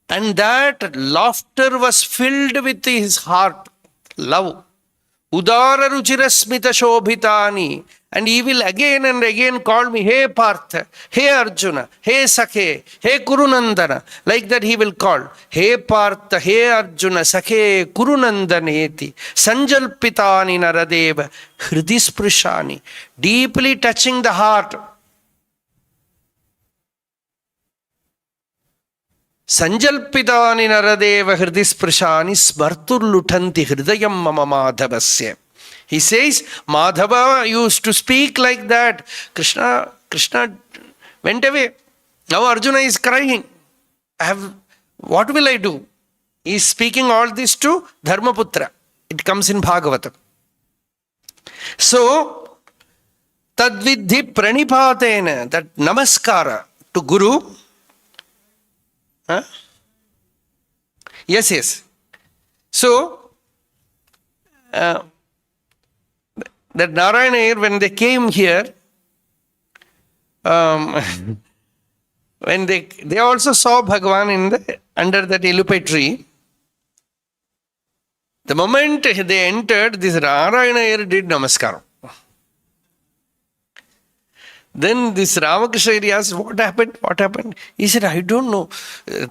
And that laughter was filled with his heart, love. Udara ruchirasmita shobhitani, and he will again and again call me, hey Partha, hey Arjuna, hey Sakhe, hey Kurunandana. Like that he will call, hey Partha, hey Arjuna, Sakhe, Kurunandaneti, Sanjalpitani Naradeva, Hridisprishani, deeply touching the heart. Sanjalpitani Naradeva Hridisprishani, Smartur Lutanti Hridayam Mama Madhavasya. He says, Madhava used to speak like that. Krishna went away. Now Arjuna is crying. What will I do? He is speaking all this to Dharmaputra. It comes in Bhagavatam. So, tadvidhi pranipatena, that namaskara to Guru. Huh? Yes. So, that Narayana, when they came here, when they also saw Bhagavan under that Ilupai tree. The moment they entered, this Narayana did namaskaram. Then this Ramakrishna asked, what happened? What happened? He said, I don't know.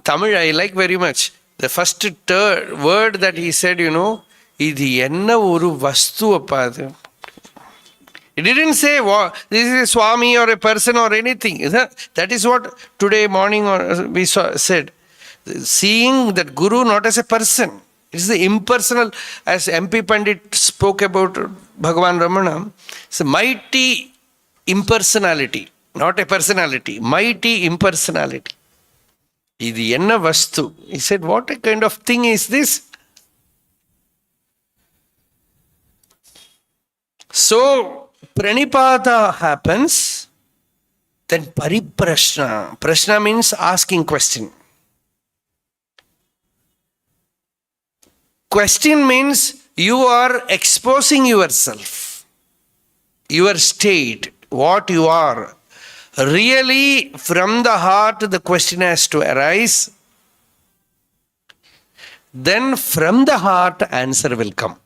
Tamil I like very much. The first word that he said, idu enna oru vastu appa. He didn't say this is a Swami or a person or anything. That is what today morning we said. Seeing that Guru not as a person. It's the impersonal, as MP Pandit spoke about Bhagavan Ramana, it's a mighty impersonality, not a personality, mighty impersonality. Idu enna vastu? He said, what a kind of thing is this? So, pranipata happens, then pariprashna. Prashna means asking question. Question means you are exposing yourself, your state, what you are. Really, from the heart, the question has to arise. Then from the heart, answer will come.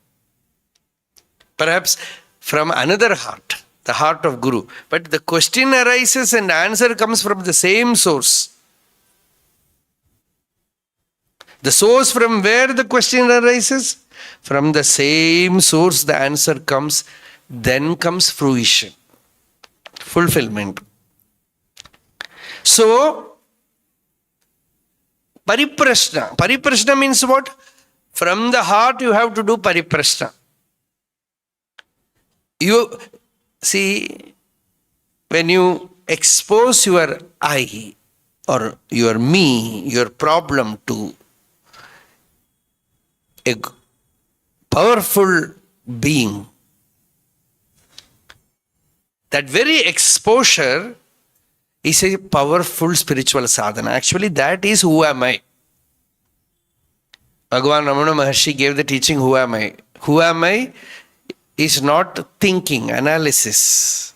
Perhaps from another heart, the heart of Guru. But the question arises and answer comes from the same source. The source from where the question arises? From the same source the answer comes. Then comes fruition, fulfillment. So, pariprashna. Pariprashna means what? From the heart you have to do pariprashna. You see, when you expose your I or your me, your problem to a powerful being, that very exposure is a powerful spiritual sadhana. Actually, that is who am I. Bhagavan Ramana Maharshi gave the teaching, who am I? Who am I is not thinking, analysis.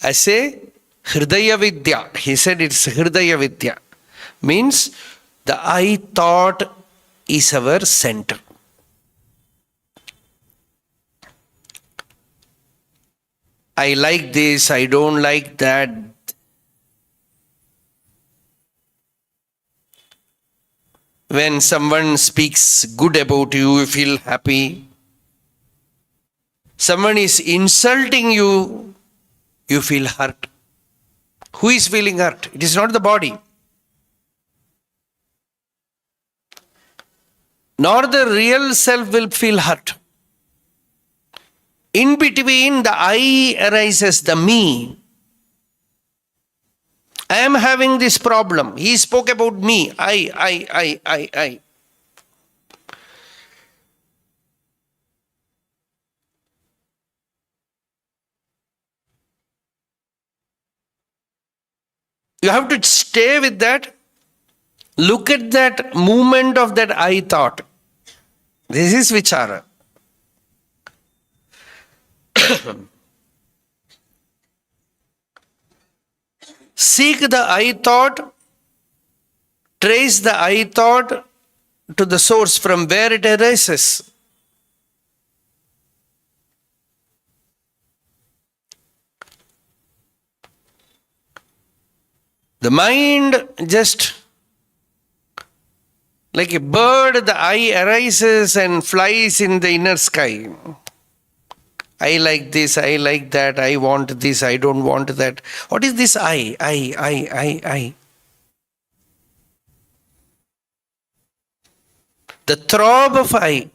I say Hridaya Vidya. He said it's Hridaya Vidya. Means the I thought is our center. I like this, I don't like that. When someone speaks good about you, you feel happy. Someone is insulting you, you feel hurt. Who is feeling hurt? It is not the body. Nor the real self will feel hurt. In between, the I arises, the me. I am having this problem. He spoke about me. I. You have to stay with that. Look at that movement of that I thought. This is vichara. Seek the I thought, trace the I thought to the source from where it arises. The mind just like a bird, the I arises and flies in the inner sky. I like this, I like that, I want this, I don't want that. What is this I? The throb of I.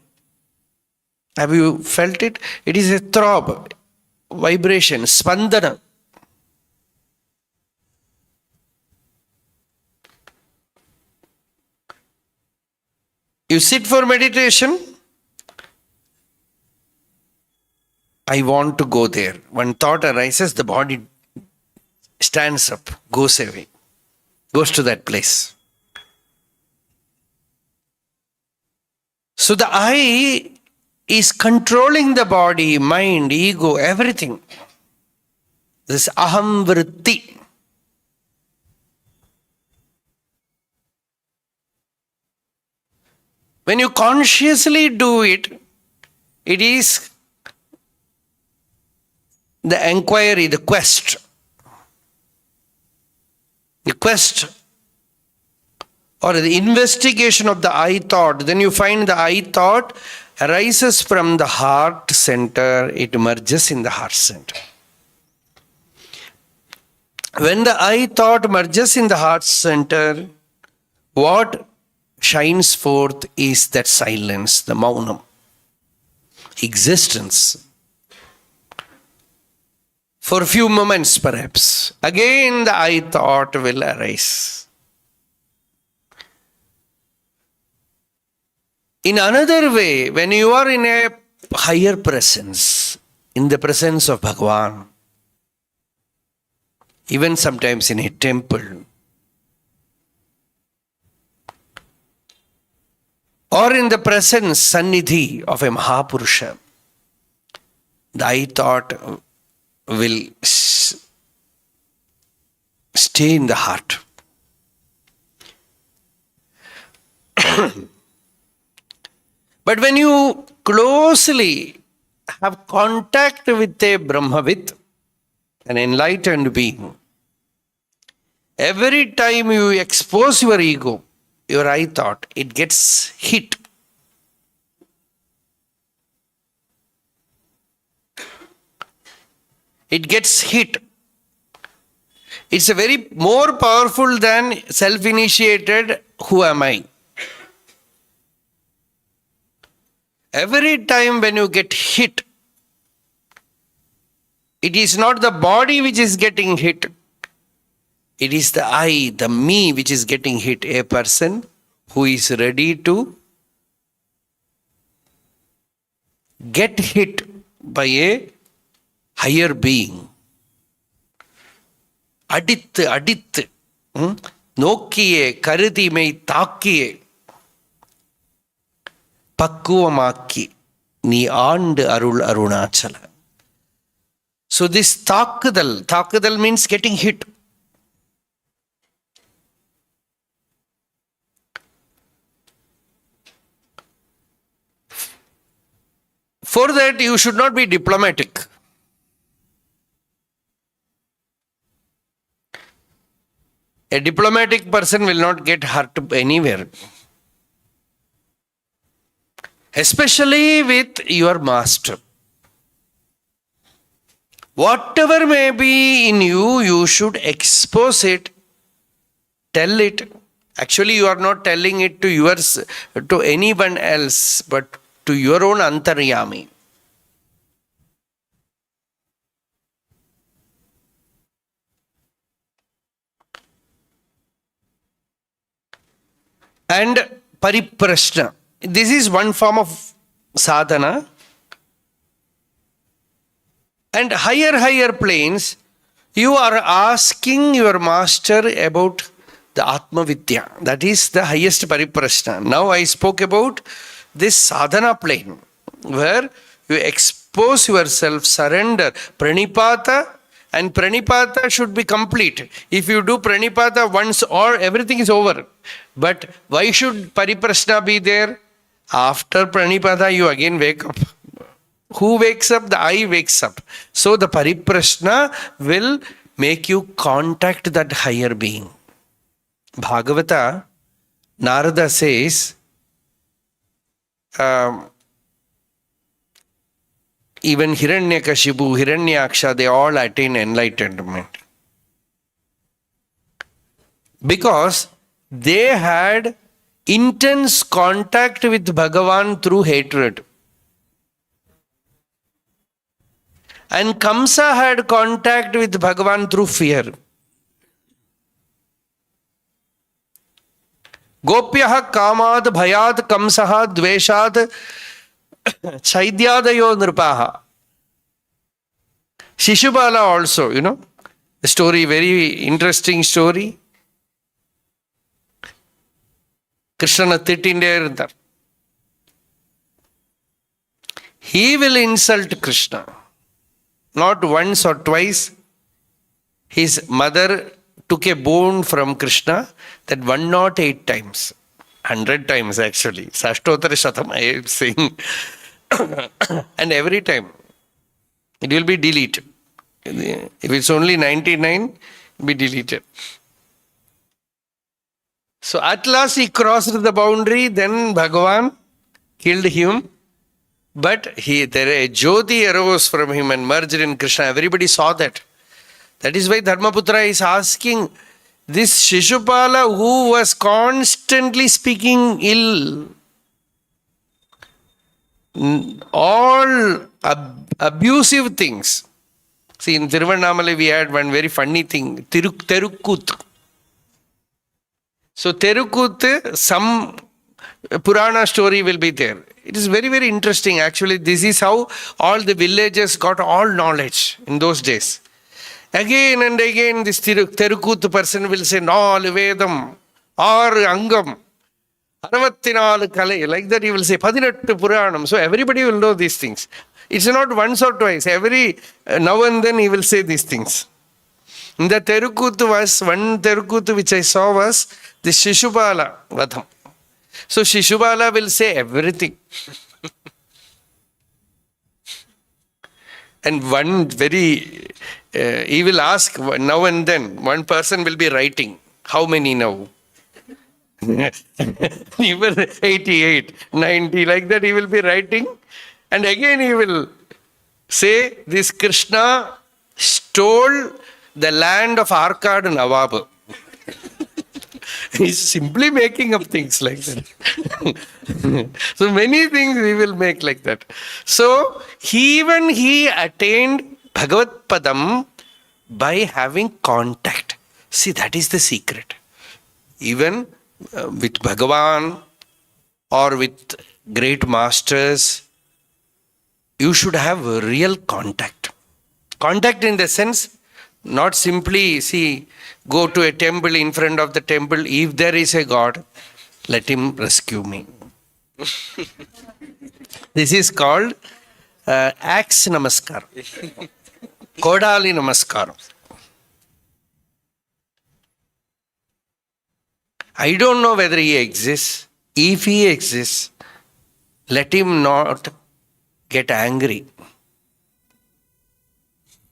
Have you felt it? It is a throb, vibration, spandana. You sit for meditation. I want to go there. When thought arises, the body stands up, goes away, goes to that place. So the I is controlling the body, mind, ego, everything. This aham vritti. When you consciously do it, it is the inquiry, the quest. The quest or the investigation of the I thought. Then you find the I thought arises from the heart center, it merges in the heart center. When the I thought merges in the heart center, what shines forth is that silence, the maunam, existence. For a few moments perhaps, again the I thought will arise. In another way, when you are in a higher presence, in the presence of Bhagavan, even sometimes in a temple, or in the presence, sannidhi of a Mahapurusha, the I thought will stay in the heart. But when you closely have contact with a Brahmavid, an enlightened being, every time you expose your ego, your I thought, it gets hit. It gets hit. It's a very more powerful than self-initiated, who am I? Every time when you get hit, it is not the body which is getting hit. It is the I, the me, which is getting hit. A person who is ready to get hit by a higher being. Adit, Nokiye, Karudimai, Takiye, Pakkuvamakki, Ni Aandu Arul Arunachala. So this Takadal means getting hit. For that, you should not be diplomatic. A diplomatic person will not get hurt anywhere. Especially with your master. Whatever may be in you, you should expose it, tell it. Actually, you are not telling it to yours, to anyone else, but to your own antaryami. And pariprashna. This is one form of sadhana. And higher planes, you are asking your master about the Atma Vidya. That is the highest pariprashna. Now I spoke about this sadhana plane, where you expose yourself, surrender, pranipata, and pranipata should be complete. If you do pranipata once, or everything is over. But why should pariprashna be there? After pranipata, you again wake up. Who wakes up? The I wakes up. So the pariprashna will make you contact that higher being. Bhagavata, Narada says, even Hiranyakashipu, Hiranyaksha, they all attain enlightenment. Because they had intense contact with Bhagavan through hatred. And Kamsa had contact with Bhagavan through fear. Gopyaha kamad bhayad kamsaha dveshad chaidyadayo nripaha. Shishupala also, a story, very interesting story. Krishna thittinde. He will insult Krishna. Not once or twice. His mother took a bone from Krishna, that 108 times. 100 times actually. Sashtotara Shatam I am saying. And every time it will be deleted. If it's only 99, it will be deleted. So at last he crossed the boundary, then Bhagavan killed him. But there a Jyoti arose from him and merged in Krishna. Everybody saw that. That is why Dharmaputra is asking, This Shishupala who was constantly speaking ill, all abusive things. See, in Tiruvannamalai we had one very funny thing, Terukut. So Terukut, some Purana story will be there. It is very, very interesting. Actually, this is how all the villagers got all knowledge in those days. Again and again, this Terukut person will say, Naal Vedam, or Angam, Aravattinal Kale, like that he will say, Padinattu Puranam. So everybody will know these things. It's not once or twice. Every now and then he will say these things. In the Terukut was, one Terukut which I saw was the Shishupala Vadham. So Shishupala will say everything. And one very, he will ask now and then, one person will be writing, how many now? Even 88, 90, like that he will be writing. And again he will say, this Krishna stole the land of Arkad Nawab. He's simply making up things like that. So many things he will make like that. So even he attained Bhagavad Padam by having contact. See, that is the secret. Even with Bhagavan or with great masters, you should have a real contact. Contact in the sense, not simply, see, go to a temple, in front of the temple, if there is a God, let him rescue me. This is called Axe Namaskar. Kodali Namaskar. I don't know whether he exists. If he exists, let him not get angry.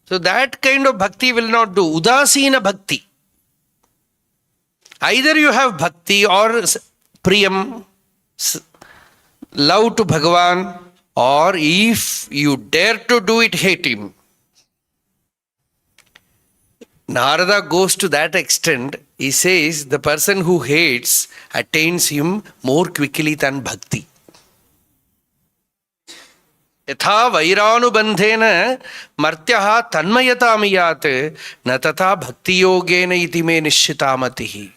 So that kind of bhakti will not do. Udasina bhakti. Either you have bhakti or priyam, love to Bhagavan, or if you dare to do it, hate him. Narada goes to that extent. He says the person who hates attains him more quickly than bhakti. Yatha vairānubandhena martyaha tanmayatamiyat na tatha bhakti yogena iti me nishchitamatihi.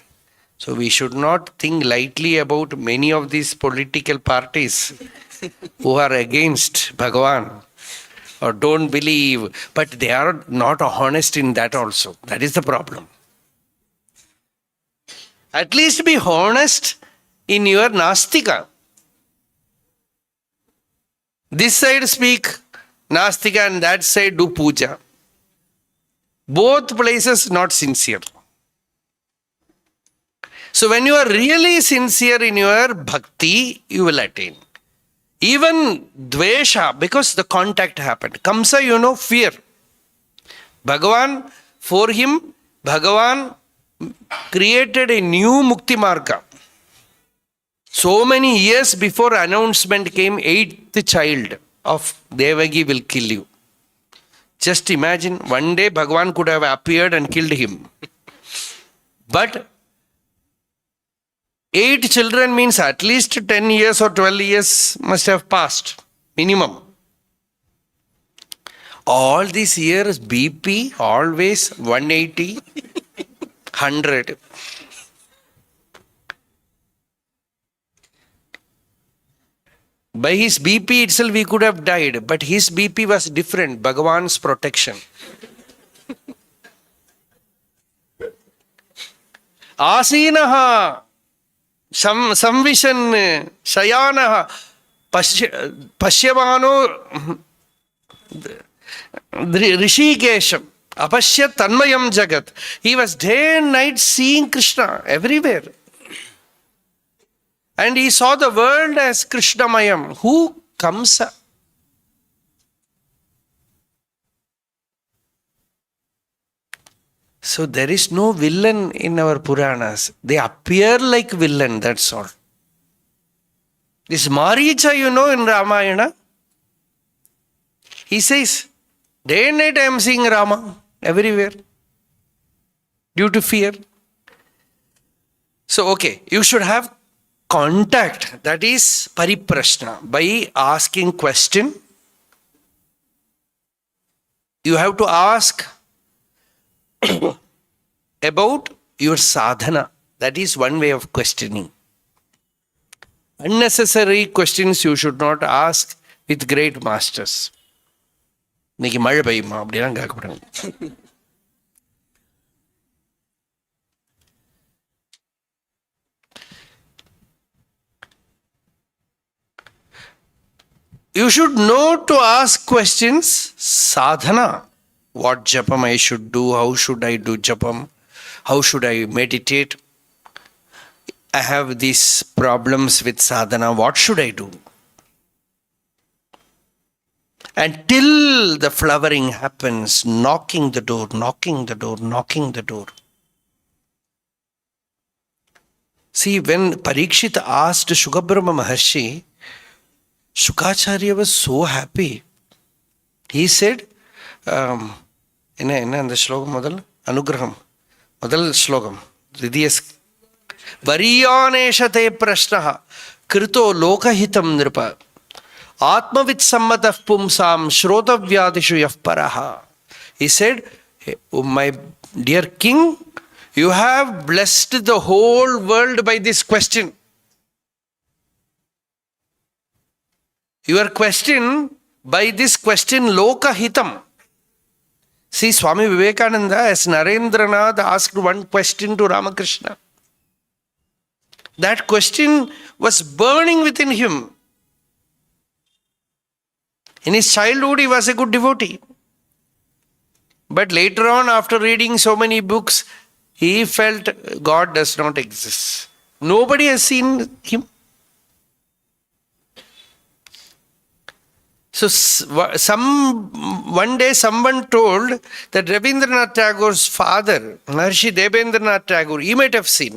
So we should not think lightly about many of these political parties who are against Bhagavan or don't believe, but they are not honest in that also. That is the problem. At least be honest in your Nastika. This side speak Nastika and that side do puja. Both places not sincere. So when you are really sincere in your bhakti, you will attain. Even dvesha, because the contact happened. Kamsa, you know, fear. Bhagavan, for him, Bhagavan created a new mukti marga. So many years before announcement came, 8th child of Devaki will kill you. Just imagine, one day Bhagavan could have appeared and killed him. But 8 children means at least 10 years or 12 years must have passed, minimum. All these years, BP always 180, 100. By his BP itself, we could have died, but his BP was different, Bhagavan's protection. Asinaha samvishan shayanaha pashyamano rishikesham apashya tanmayam jagat. He was day and night seeing Krishna everywhere. And he saw the world as Krishnamayam. Who comes? So there is no villain in our Puranas. They appear like villain, that's all. This Maricha, you know, in Ramayana, he says, day and night I am seeing Rama everywhere due to fear. So, okay, you should have contact, that is pariprashna. By asking question, you have to ask about your sadhana. That is one way of questioning. Unnecessary questions you should not ask with great masters. இன்னைக்கு மழை பெய்யுமா அப்படிலாம் கேட்கக்கூடாது. You should know to ask questions, sadhana. What japam I should do, how should I do japam, how should I meditate? I have these problems with sadhana, what should I do? Until the flowering happens, knocking the door, knocking the door, knocking the door. See, when Parikshit asked Shukabrahma Maharshi, Shukacharya was so happy. He said, என்ன அந்த ஸ்லோகம் முதல் அனுகிரகம் முதல் ஸ்லோகம் திதியஸ் வரியானேஷதே பிரஷ்னஹ கிருதோ லோகஹிதம் நிருப ஆத்மவித் சம்மதः பும்சாம் ஸ்ரோதவ்யாதிஷு யः பரஹ. He said, my dear king, you have blessed the whole world by this question. Your question, by this question, lokahitam. See, Swami Vivekananda, as Narendranath asked one question to Ramakrishna. That question was burning within him. In his childhood, he was a good devotee. But later on, after reading so many books, he felt God does not exist. Nobody has seen him. So one day someone told that Rabindranath Tagore's father, Maharshi Debendranath Tagore, he might have seen.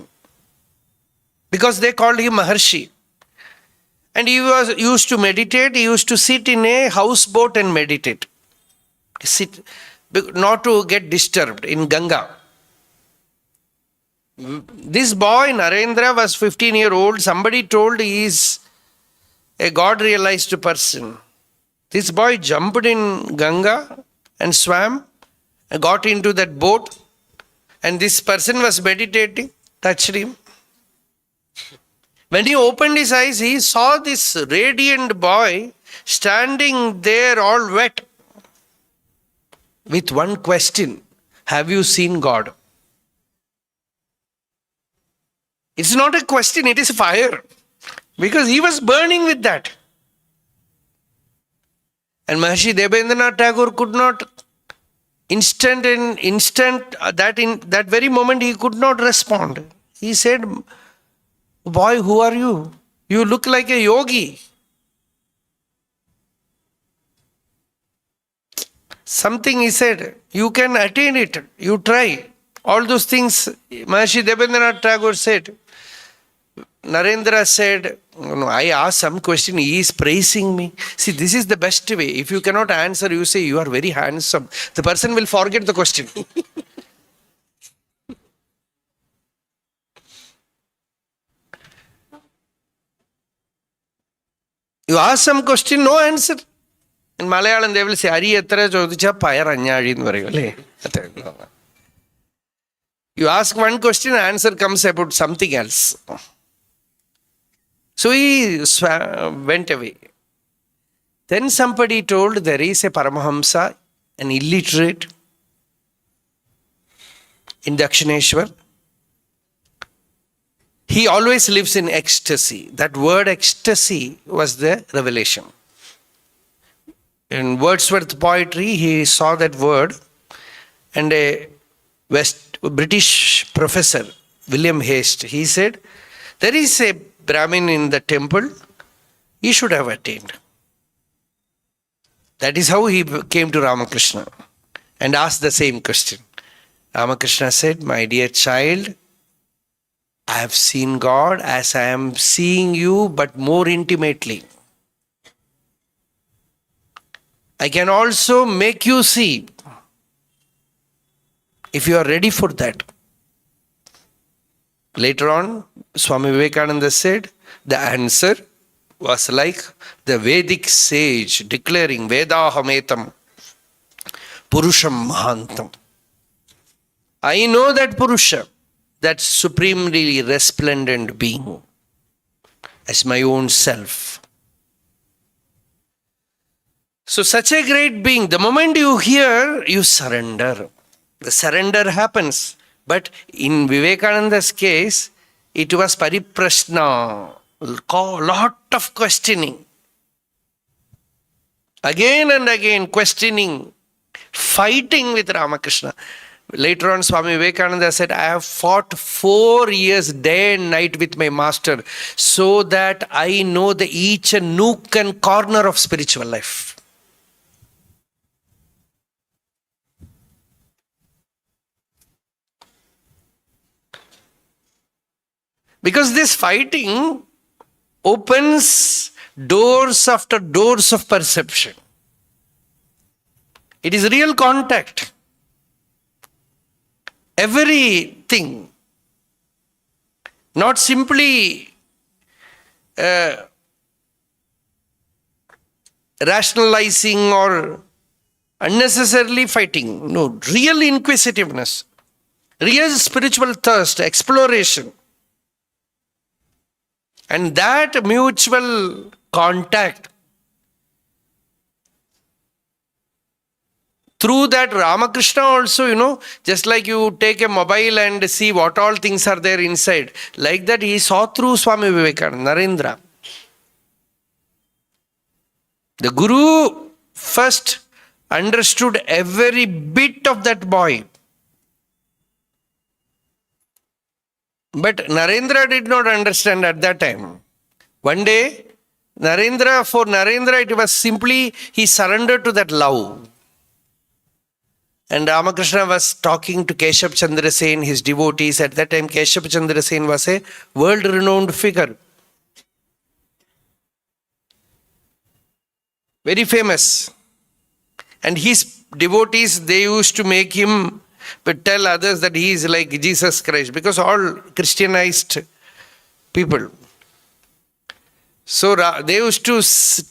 Because they called him Maharshi. And he was used to meditate, he used to sit in a houseboat and meditate. Sit, not to get disturbed in Ganga. This boy, Narendra, was 15-year-old. Somebody told he is a God-realized person. This boy jumped in Ganga and swam and got into that boat, and this person was meditating, touched him. When he opened his eyes, he saw this radiant boy standing there all wet with one question: have you seen God? It's not a question, it is fire, because he was burning with that. And Maharshi Debendranath Tagore could not in that very moment he could not respond. He said, boy, who are you? You look like a yogi. Something he said, you can attain it, you try. All those things Maharshi Debendranath Tagore said. Narendra said, no, I asked some question, he is praising me. See, this is the best way. If you cannot answer, you say, you are very handsome. The person will forget the question. You ask some question, no answer. In Malayalam, they will say, Ari etra chodicha payar anyadi nu parayum. You ask one question, answer comes about something else. So he went away. Then somebody told there is a Paramahamsa, an illiterate in Dakshineshwar. He always lives in ecstasy. That word ecstasy was the revelation. In Wordsworth poetry, he saw that word, and a British professor, William Haste, he said, there is a Brahmin in the temple, he should have attained. That is how he came to Ramakrishna and asked the same question. Ramakrishna said, my dear child, I have seen God as I am seeing you, but more intimately. I can also make you see, if you are ready for that. Later on, Swami Vivekananda said the answer was like the Vedic sage declaring Vedahametam Purusham Mahantam. I know that Purusha, that supremely resplendent being, as my own self. So such a great being, the moment you hear, you surrender. The surrender happens. But in Vivekananda's case, it was pariprashna, lot of questioning. Again and again questioning, fighting with Ramakrishna. Later on, Swami Vivekananda said, I have fought 4 years day and night with my master so that I know the each nook and corner of spiritual life. Because this fighting opens doors after doors of perception. It is real contact. Everything. Not simply rationalizing or unnecessarily fighting. No, real inquisitiveness. Real spiritual thirst, exploration. And that mutual contact, through that Ramakrishna also, just like you take a mobile and see what all things are there inside, like that he saw through Swami Vivekananda, Narendra. The Guru first understood every bit of that boy. But Narendra did not understand at that time. One day, for Narendra, it was simply he surrendered to that love. And Ramakrishna was talking to Keshav Chandra Sen, his devotees. At that time, Keshav Chandra Sen was a world-renowned figure. Very famous. And his devotees, they used to make him tell others that he is like Jesus Christ, because all Christianized people. So they used to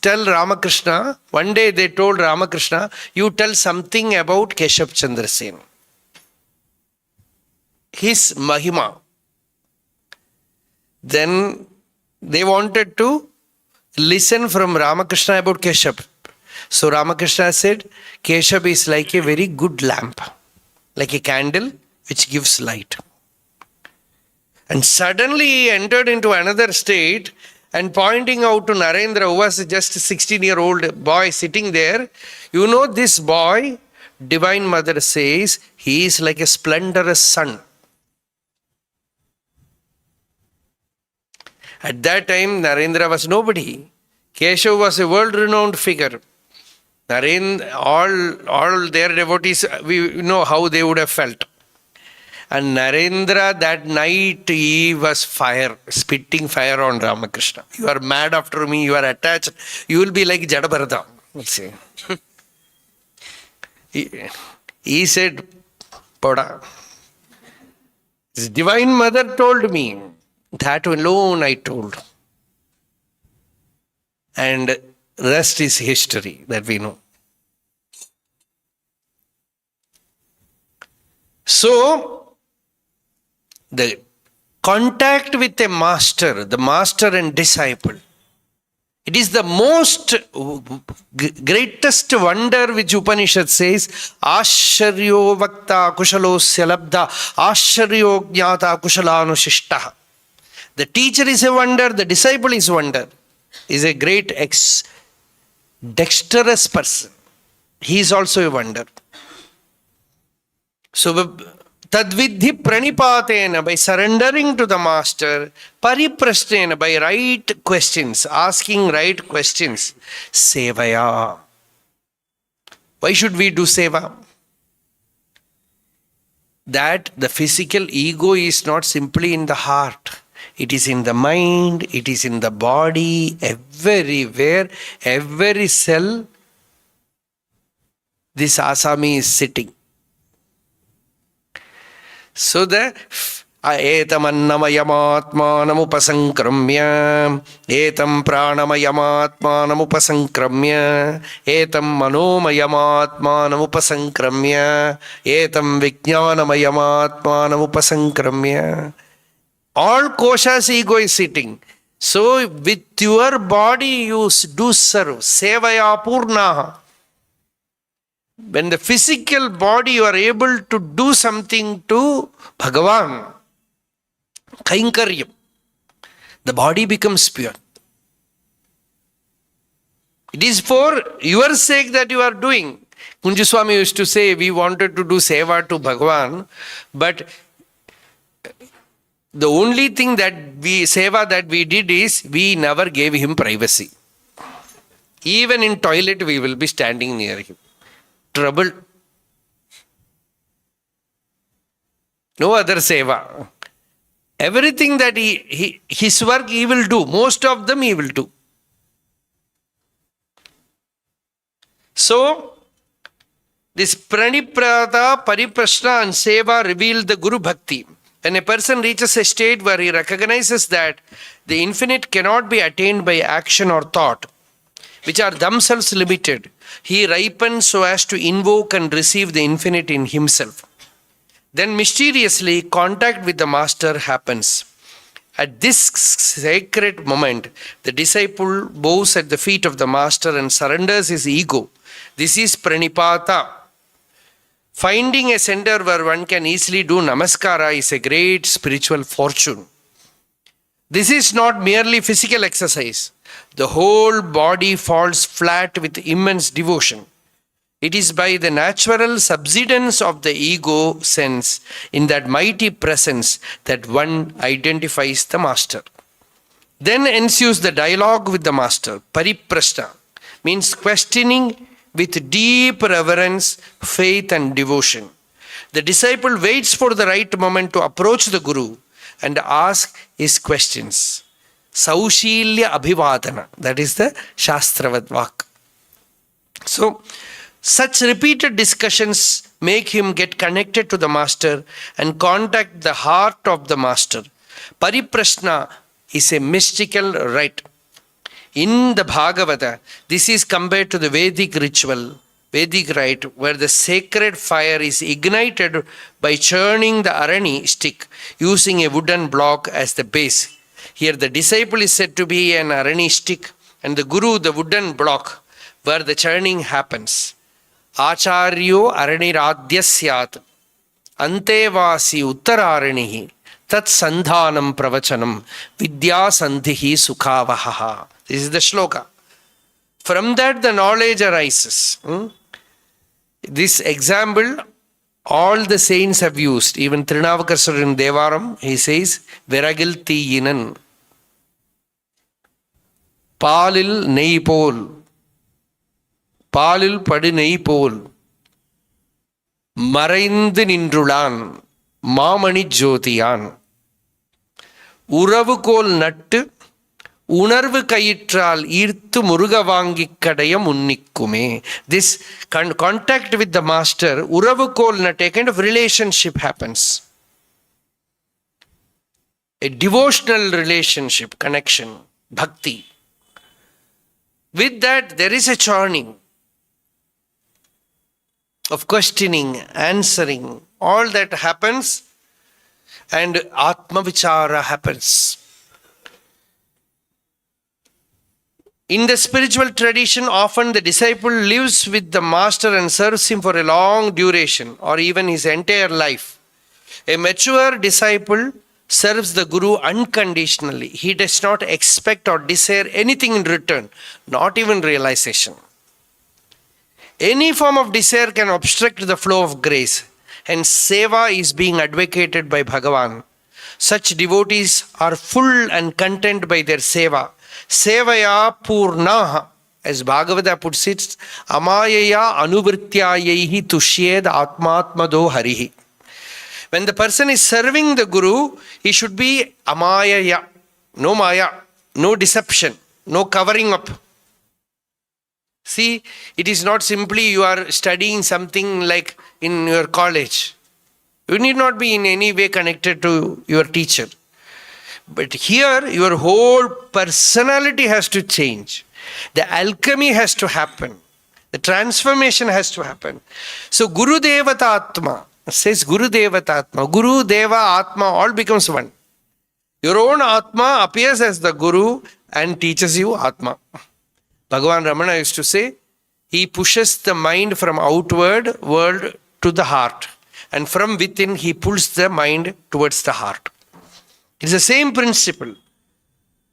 tell Ramakrishna, one day they told Ramakrishna, you tell something about Keshav Chandra Sen. His Mahima. Then they wanted to listen from Ramakrishna about Keshav. So Ramakrishna said, Keshav is like a very good lamp, like a candle which gives light. And suddenly he entered into another state and pointing out to Narendra, who was just a 16-year-old boy sitting there, this boy, Divine Mother says, he is like a splendorous sun. At that time, Narendra was nobody. Keshav was a world-renowned figure. Narendra, all their devotees, we know how they would have felt. And Narendra, that night, he was fire, spitting fire on Ramakrishna. You are mad after me, you are attached. You will be like Jadabharata. Let's say. He said, Poda. His Divine Mother told me. That alone I told. And rest is history that we know. So, the contact with a master, the master and disciple, it is the most greatest wonder which Upanishad says, Asharyo Vakta Kushalosya Labdha, Asharyo Jnata Kushalanusishtaha. The teacher is a wonder, the disciple is a wonder. He is a great dexterous person. He is also a wonder. So, Tadvidhi pranipatena, by surrendering to the master, pariprasthena, by right questions, asking right questions, sevaya. Why should we do seva? That the physical ego is not simply in the heart. It is in the mind, it is in the body, everywhere, every cell, this Asami is sitting. So the Etamannamayamaatmanamupasankramya etam pranamayamatmanamupasankramya etam manomayamaatmanamupasankramya etam vijnanamayamaatmanamupasankramya. All koshas ego is sitting. So with your body you do serve. Sevaya purnaha. When the physical body you are able to do something to Bhagavan, Kainkaryam, the body becomes pure. It is for your sake that you are doing. Kunju Swami used to say, we wanted to do seva to Bhagavan, but the only thing seva that we did is, we never gave him privacy. Even in toilet we will be standing near him. Trouble. No other seva. Everything that his work he will do. Most of them he will do. So, this Praniprata, Pariprashna and Seva reveal the Guru Bhakti. When a person reaches a state where he recognizes that the infinite cannot be attained by action or thought, which are themselves limited, he ripens so as to invoke and receive the infinite in himself. Then mysteriously contact with the master happens. At this sacred moment, the disciple bows at the feet of the master and surrenders his ego. This is pranipata. Finding a center where one can easily do namaskara is a great spiritual fortune. This is not merely physical exercise. The whole body falls flat with immense devotion. It is by the natural subsidence of the ego sense in that mighty presence that one identifies the master. Then ensues the dialogue with the master. Pariprashna means questioning with deep reverence, faith and devotion. The disciple waits for the right moment to approach the Guru and ask his questions. Saushilya Abhivadana, that is the Shastravad Vak. So, such repeated discussions make him get connected to the master and contact the heart of the master. Pariprashna is a mystical rite. In the Bhagavata, this is compared to the Vedic ritual, Vedic rite, where the sacred fire is ignited by churning the arani stick using a wooden block as the base. Here the disciple is said to be an arani stick and the Guru the wooden block where the churning happens. Acharyo araniradhya syat antevasi uttararanihi tat sandhanam pravachanam vidya sandhihi sukavaha. This is the shloka. From that the knowledge arises. This example all the saints have used. Even Trinavakasar in Devaram, he says, Viragil Tiyinan Palil Neipol Palil Padi Neipol Maraindu Nindrulan Mamani Jyotiyan Uravukol Nattu Unarvu Kayitral Irthu Muruga Vangi Kadayam Unnikkume. This contact with the master, Uravukol Natte, a kind of relationship happens. A devotional relationship, connection, bhakti. With that, there is a churning of questioning, answering. All that happens and Atma Vichara happens. In the spiritual tradition, often the disciple lives with the master and serves him for a long duration or even his entire life. A mature disciple serves the Guru unconditionally. He does not expect or desire anything in return, not even realization. Any form of desire can obstruct the flow of grace, and seva is being advocated by Bhagavan. Such devotees are full and content by their seva. Sevaya purnaha, as Bhagavata puts it, amayaya anuvrityayehi tushyed atmatmado harihi. When the person is serving the Guru, he should be amayaya, no maya, no deception, no covering up. See, it is not simply you are studying something like in your college. You need not be in any way connected to your teacher. But here, your whole personality has to change. The alchemy has to happen. The transformation has to happen. So, Guru Devata Atma says Guru Devata Atma. Guru, Deva, Atma all becomes one. Your own Atma appears as the Guru and teaches you Atma. Bhagavan Ramana used to say, he pushes the mind from outward world to the heart. And from within, he pulls the mind towards the heart. It's the same principle.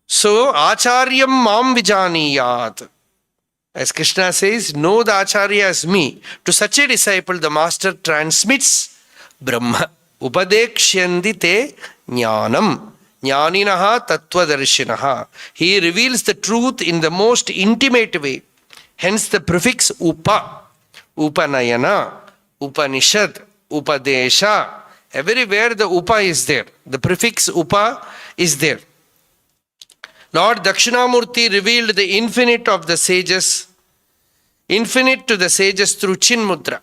So, Acharyam Mam Vijaniyat. As Krishna says, know the Acharya as me. To such a disciple, the master transmits Brahma. Upadekshyandi te jnanam. Jnaninaha tattvadarshinaha. He reveals the truth in the most intimate way. Hence the prefix Upa. Upanayana. Upanishad. Upadesha. Everywhere the Upa is there. The prefix Upa is there. Lord Dakshinamurti revealed the infinite of the sages, infinite to the sages through Chin Mudra.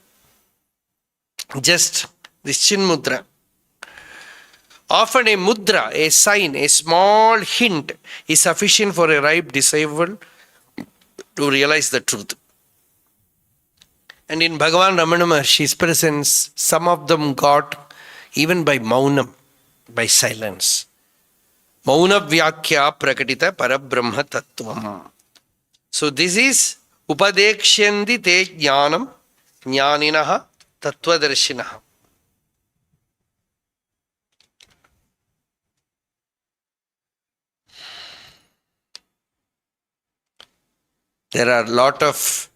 Just this Chin Mudra. Often a mudra, a sign, a small hint is sufficient for a ripe disciple to realize the truth. And in Bhagavan Ramana Maharshi's presence, some of them got even by maunam, by silence. Mauna Vyakya Prakatita Parabrahma Tattvam. So this is Upadekshyandi te jnanam jnaninaha tattvadarshinaha. There are a lot of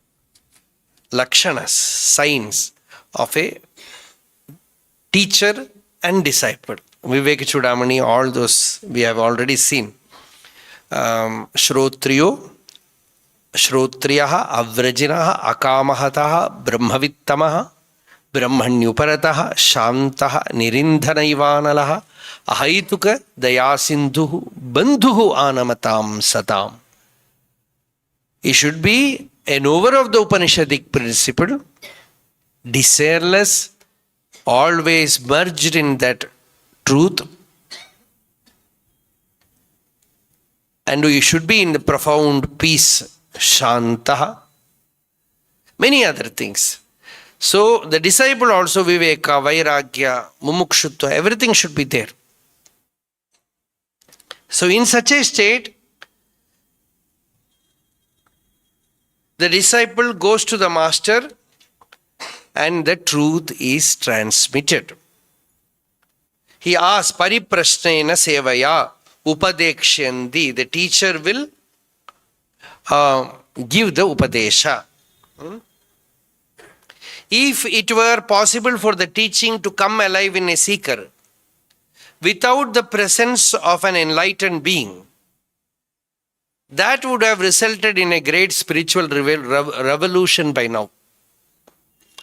lakshanas, signs of a teacher and disciple. Vivek Chudamani, all those we have already seen. Shrotriyo, Shrotriyaha, Avrajinaha, Akamahataha, Brahmavittamaha, Brahmanyuparataha, Shantaha, Nirindhanaivanalaha, Ahaituka, Dayasindhuhu, Bandhuhu Anamatam Satam. He should be a knower of the Upanishadic principle, desireless, always merged in that truth, and we should be in the profound peace, Shantaha, many other things. So the disciple also Viveka, Vairagya, Mumukshutva, everything should be there. So in such a state, the disciple goes to the master and the truth is transmitted. He asks, Pariprashnena sevaya upadekshyandi. The teacher will give the upadesha. If it were possible for the teaching to come alive in a seeker without the presence of an enlightened being, that would have resulted in a great spiritual revolution by now.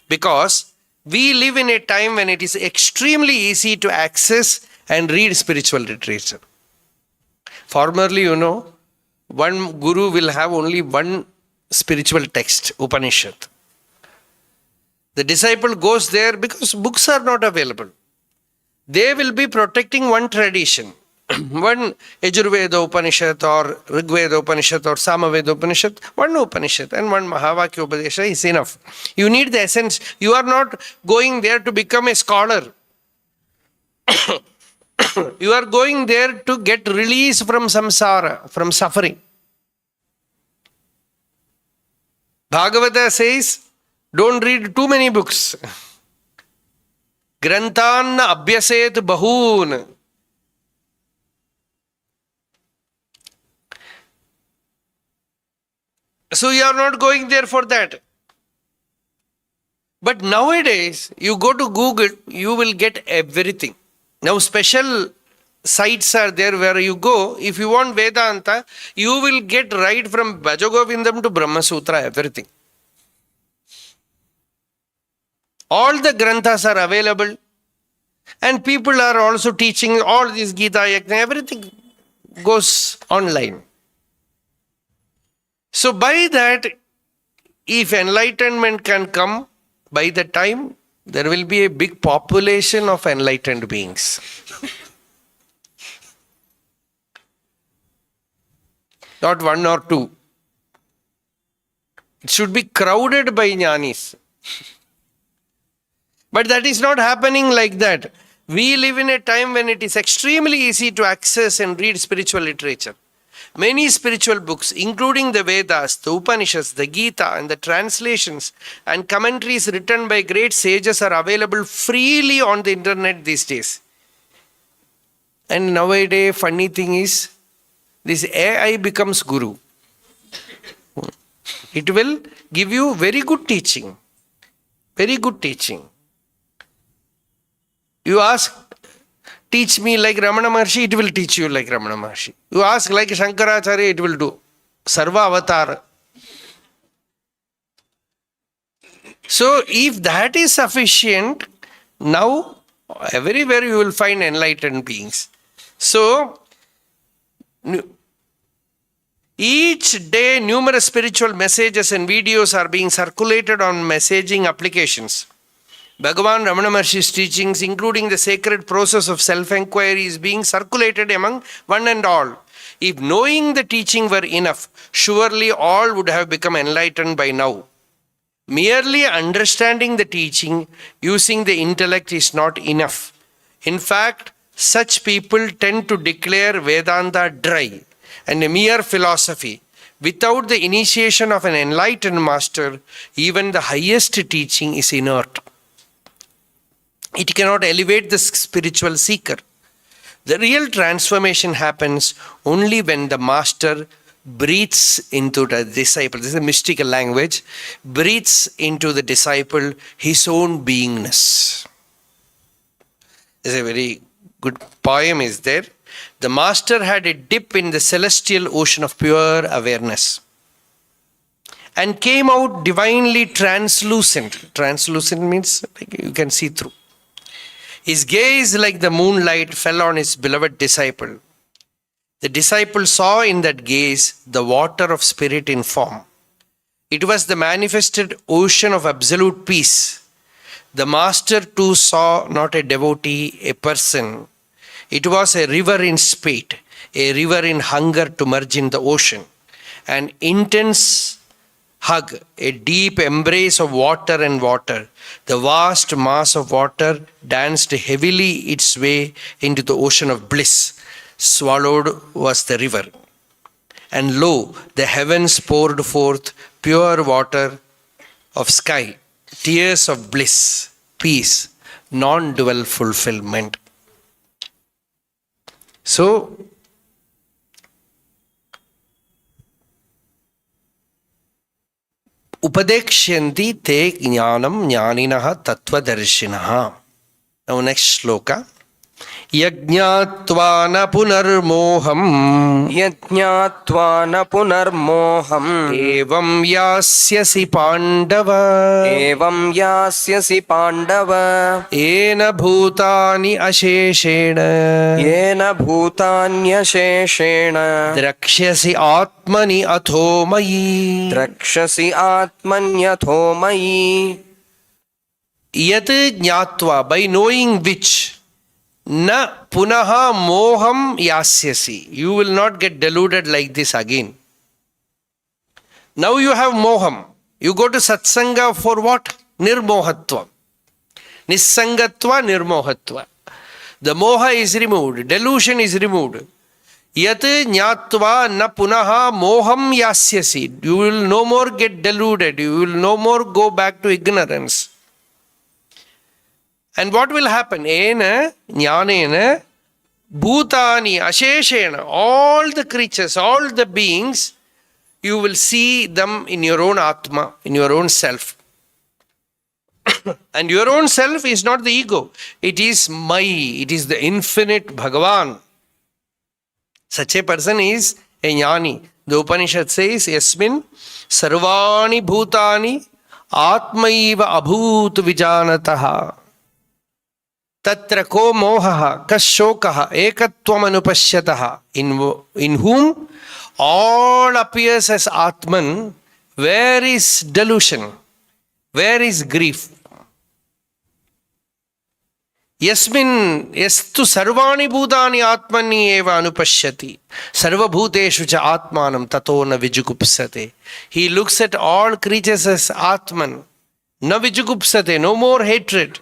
Because we live in a time when it is extremely easy to access and read spiritual literature. Formerly, one guru will have only one spiritual text, Upanishad. The disciple goes there because books are not available. They will be protecting one tradition. One Yajurveda Upanishad or Rigveda Upanishad or Samaveda Upanishad, one Upanishad and one Mahavakya Upadesha is enough. You need the essence. You are not going there to become a scholar. You are going there to get release from samsara, from suffering. Bhagavata says, don't read too many books. Grantan abhyaset bahun. So you are not going there for that. But nowadays, you go to Google, you will get everything. Now special sites are there where you go. If you want Vedanta, you will get right from Bhajagovindam to Brahma Sutra, everything. All the granthas are available. And people are also teaching all this Gita, everything goes online. So by that, if enlightenment can come, by the time there will be a big population of enlightened beings. Not one or two. It should be crowded by jnanis. But that is not happening like that. We live in a time when it is extremely easy to access and read spiritual literature. Many spiritual books, including the Vedas, the Upanishads, the Gita, and the translations and commentaries written by great sages are available freely on the internet these days. And nowadays, funny thing is, this AI becomes guru. It will give you very good teaching. Very good teaching. You ask, teach me like Ramana Maharshi, it will teach you like Ramana Maharshi. You ask like Shankaracharya, it will do. Sarva Avatar. So if that is sufficient, now everywhere you will find enlightened beings. So each day numerous spiritual messages and videos are being circulated on messaging applications. Bhagavan Ramana Maharshi's teachings, including the sacred process of self-enquiry, is being circulated among one and all. If knowing the teaching were enough, surely all would have become enlightened by now. Merely understanding the teaching using the intellect is not enough. In fact, such people tend to declare Vedanta dry and a mere philosophy. Without the initiation of an enlightened master, even the highest teaching is inert. It cannot elevate the spiritual seeker. The real transformation happens only when the master breathes into the disciple. This is a mystical language. Breathes into the disciple his own beingness. There's a very good poem is there. The master had a dip in the celestial ocean of pure awareness and came out divinely translucent. Translucent means like you can see through. His gaze, like the moonlight, fell on his beloved disciple. The disciple saw in that gaze the water of spirit in form. It was the manifested ocean of absolute peace. The master too saw not a devotee, a person. It was a river in spate, a river in hunger to merge in the ocean. An intense hug, a deep embrace of water and water. The vast mass of water danced heavily its way into the ocean of bliss. Swallowed was the river. And lo, the heavens poured forth pure water of sky, tears of bliss, peace, non-dual fulfillment. So, Upadekshyanti te jnanam jnaninaha tattvadarshinaha. Now next shloka. Yajñātvā na punarmoham Yajñātvā na punarmoham evam yasyasi pandava evam yasyasi pandava ena bhutani asheshena yena bhutanyasheshena drakshasi atmani atho mayi drakshasi atmanyatho mayi. Yat jnātvā, by knowing which, na punaha moham yasyasi. You will not get deluded like this again. Now you have moham. You go to satsanga for what? Nirmohatva. Nissangatva, nirmohatva. The moha is removed. Delusion is removed. Yat jnātvā na punaha moham yasyasi. You will no more get deluded. You will no more go back to ignorance. And what will happen? Ena, jnanena, bhutani, asheshena, all the creatures, all the beings, you will see them in your own atma, in your own self. And your own self is not the ego. It is Mai, it is the infinite Bhagavan. Such a person is a jnani. The Upanishad says, Yasmin sarvani bhutani atmaiva abhut vijanataha. Tatra ko mohaha kashokaha ekatvam anupashyataha. In whom all appears as Atman, where is delusion? Where is grief? Yasmin yastu sarvani bhutani atmani eva anupashyati sarvabhuteshu cha atmanam tato na vijugupsate. He looks at all creatures as Atman. Na vijugupsate, no more hatred,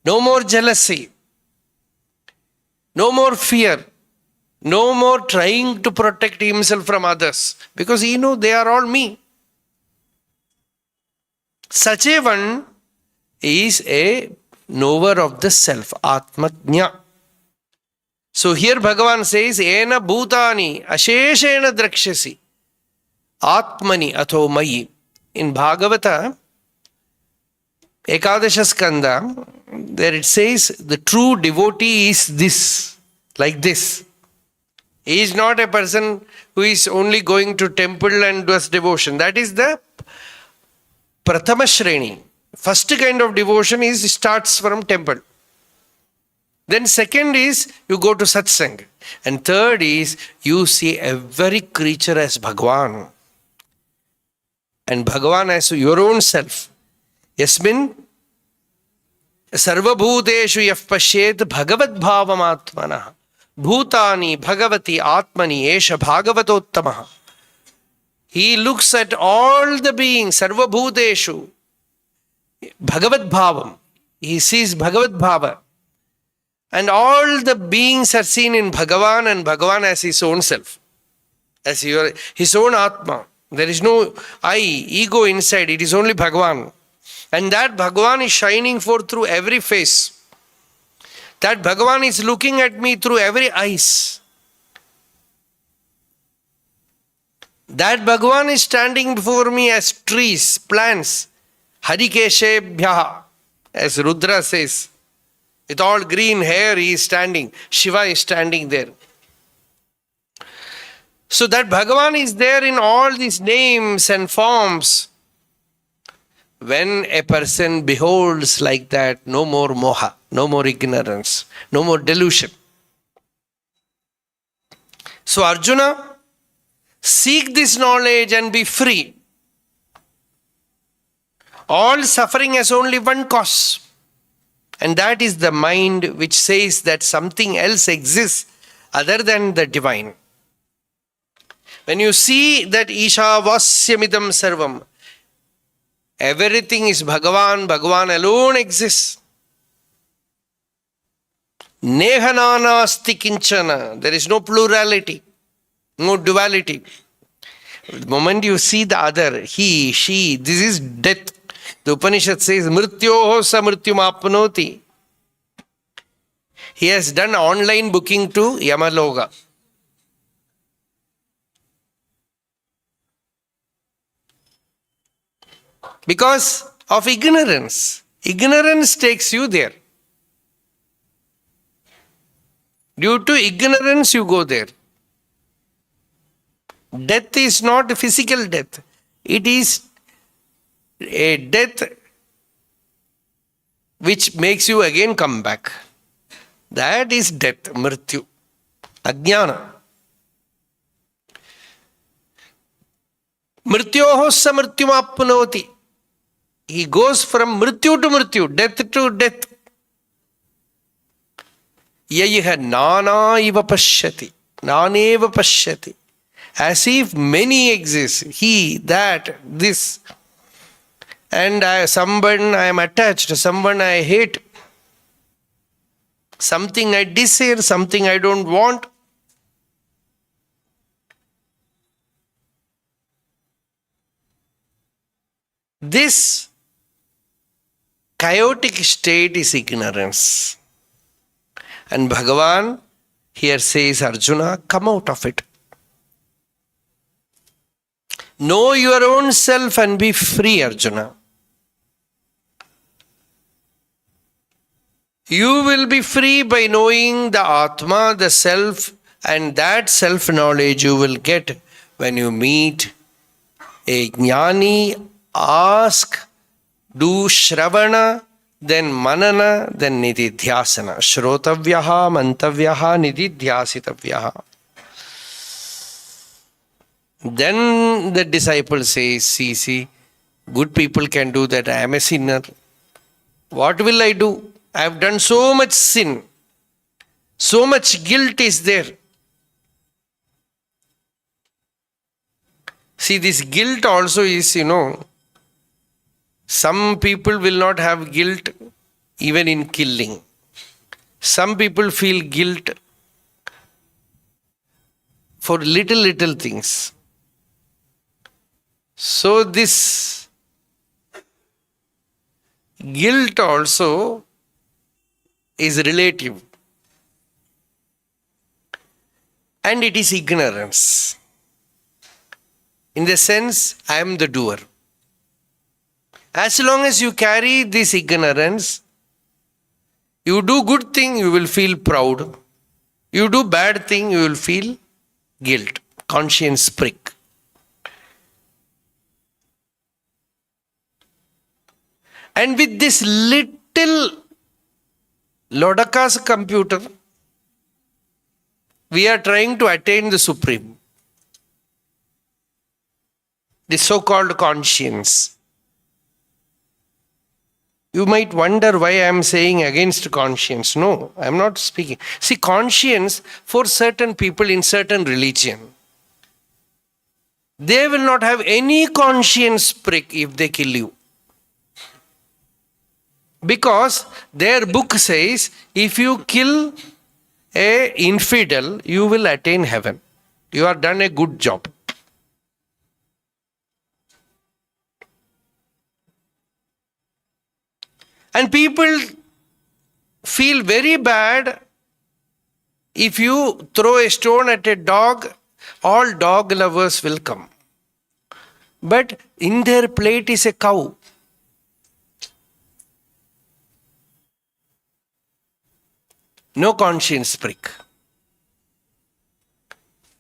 no more jealousy, no more fear, no more trying to protect himself from others, because he knows they are all me. Such a one is a knower of the self, Atmajna. So here Bhagavan says, Ena bhutani asheshena drakshasi Atmani atho mayi. In Bhagavata, Ekadasha Skanda, there it says, the true devotee is this, like this. He is not a person who is only going to temple and does devotion. That is the Prathama Shreni. First kind of devotion starts from temple. Then second is you go to Satsang. And third is you see every creature as Bhagavan. And Bhagavan as your own self. Yasmin sarvabhuteshu yaf pashyet bhagavad bhavam atmanah bhutani bhagavati atmani esha bhagavatottamaha. He looks at all the beings, sarvabhuteshu, bhagavad bhavam. He sees bhagavad bhava. And all the beings are seen in Bhagavan, and Bhagavan as his own self, as his own Atma. There is no I, ego inside, it is only Bhagavan. And that Bhagavan is shining forth through every face. That Bhagavan is looking at me through every eyes. That Bhagavan is standing before me as trees, plants, Harikeshebhyaha, as Rudra says. With all green hair he is standing. Shiva is standing there. So that Bhagavan is there in all these names and forms. When a person beholds like that, no more moha, no more ignorance, no more delusion. So Arjuna, seek this knowledge and be free. All suffering has only one cause. And that is the mind which says that something else exists other than the divine. When you see that Isha Vasyamidam Sarvam, everything is Bhagavan, Bhagavan alone exists. Nehanana asti kinchana, there is no plurality, no duality. The moment you see the other, he, she, this is death. The Upanishad says, Mrityoho sa mrityum apnoti. He has done online booking to Yamaloka. Because of ignorance. Ignorance takes you there. Due to ignorance you go there. Death is not a physical death. It is a death which makes you again come back. That is death, mrityu, ajnana. Mrityoho sa mrityum apnoti. He goes from mrityu to mrityu, death to death. Yayiha nana iva pashyati, naneva pashyati. As if many exist, he, that, this. And someone I am attached, someone I hate, something I desire, something I don't want. This chaotic state is ignorance. And Bhagavan here says, Arjuna, come out of it. Know your own self and be free, Arjuna. You will be free by knowing the Atma, the self, and that self-knowledge you will get when you meet a jnani. Ask, do shravana, then manana, then nididhyasana. Shrotavyaha, mantavyaha, nididhyasitavyaha. Then the disciple says, see, good people can do that. I am a sinner. What will I do? I have done so much sin. So much guilt is there. See, this guilt also is, some people will not have guilt even in killing. Some people feel guilt for little things. So this guilt also is relative. And it is ignorance. In the sense, I am the doer. As long as you carry this ignorance, you do good thing, you will feel proud. You do bad thing, you will feel guilt, conscience prick. And with this little Lodaka's computer, we are trying to attain the supreme. The so-called conscience. You might wonder why I am saying against conscience. No, I am not speaking. See, conscience for certain people in certain religion, they will not have any conscience prick if they kill you. Because their book says, if you kill an infidel, you will attain heaven. You have done a good job. And people feel very bad if you throw a stone at a dog, all dog lovers will come. But in their plate is a cow. No conscience prick.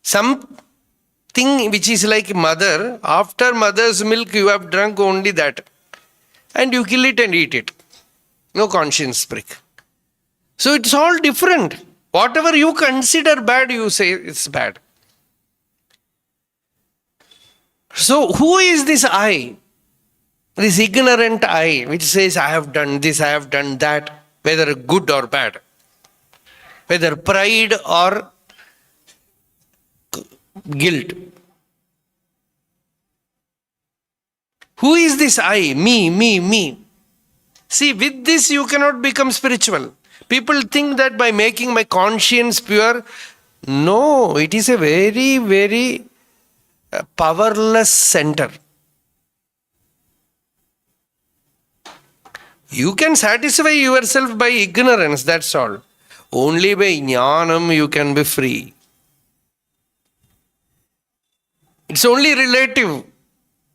Something which is like mother, after mother's milk you have drunk only that. And you kill it and eat it. No conscience prick. So it's all different. Whatever you consider bad, you say it's bad. So who is this I? This ignorant I, which says I have done this, I have done that, whether good or bad. Whether pride or guilt. Who is this I? Me. See, with this you cannot become spiritual. People think that by making my conscience pure, no, it is a very, very powerless center. You can satisfy yourself by ignorance, that's all. Only by jnanam you can be free. It's only relative.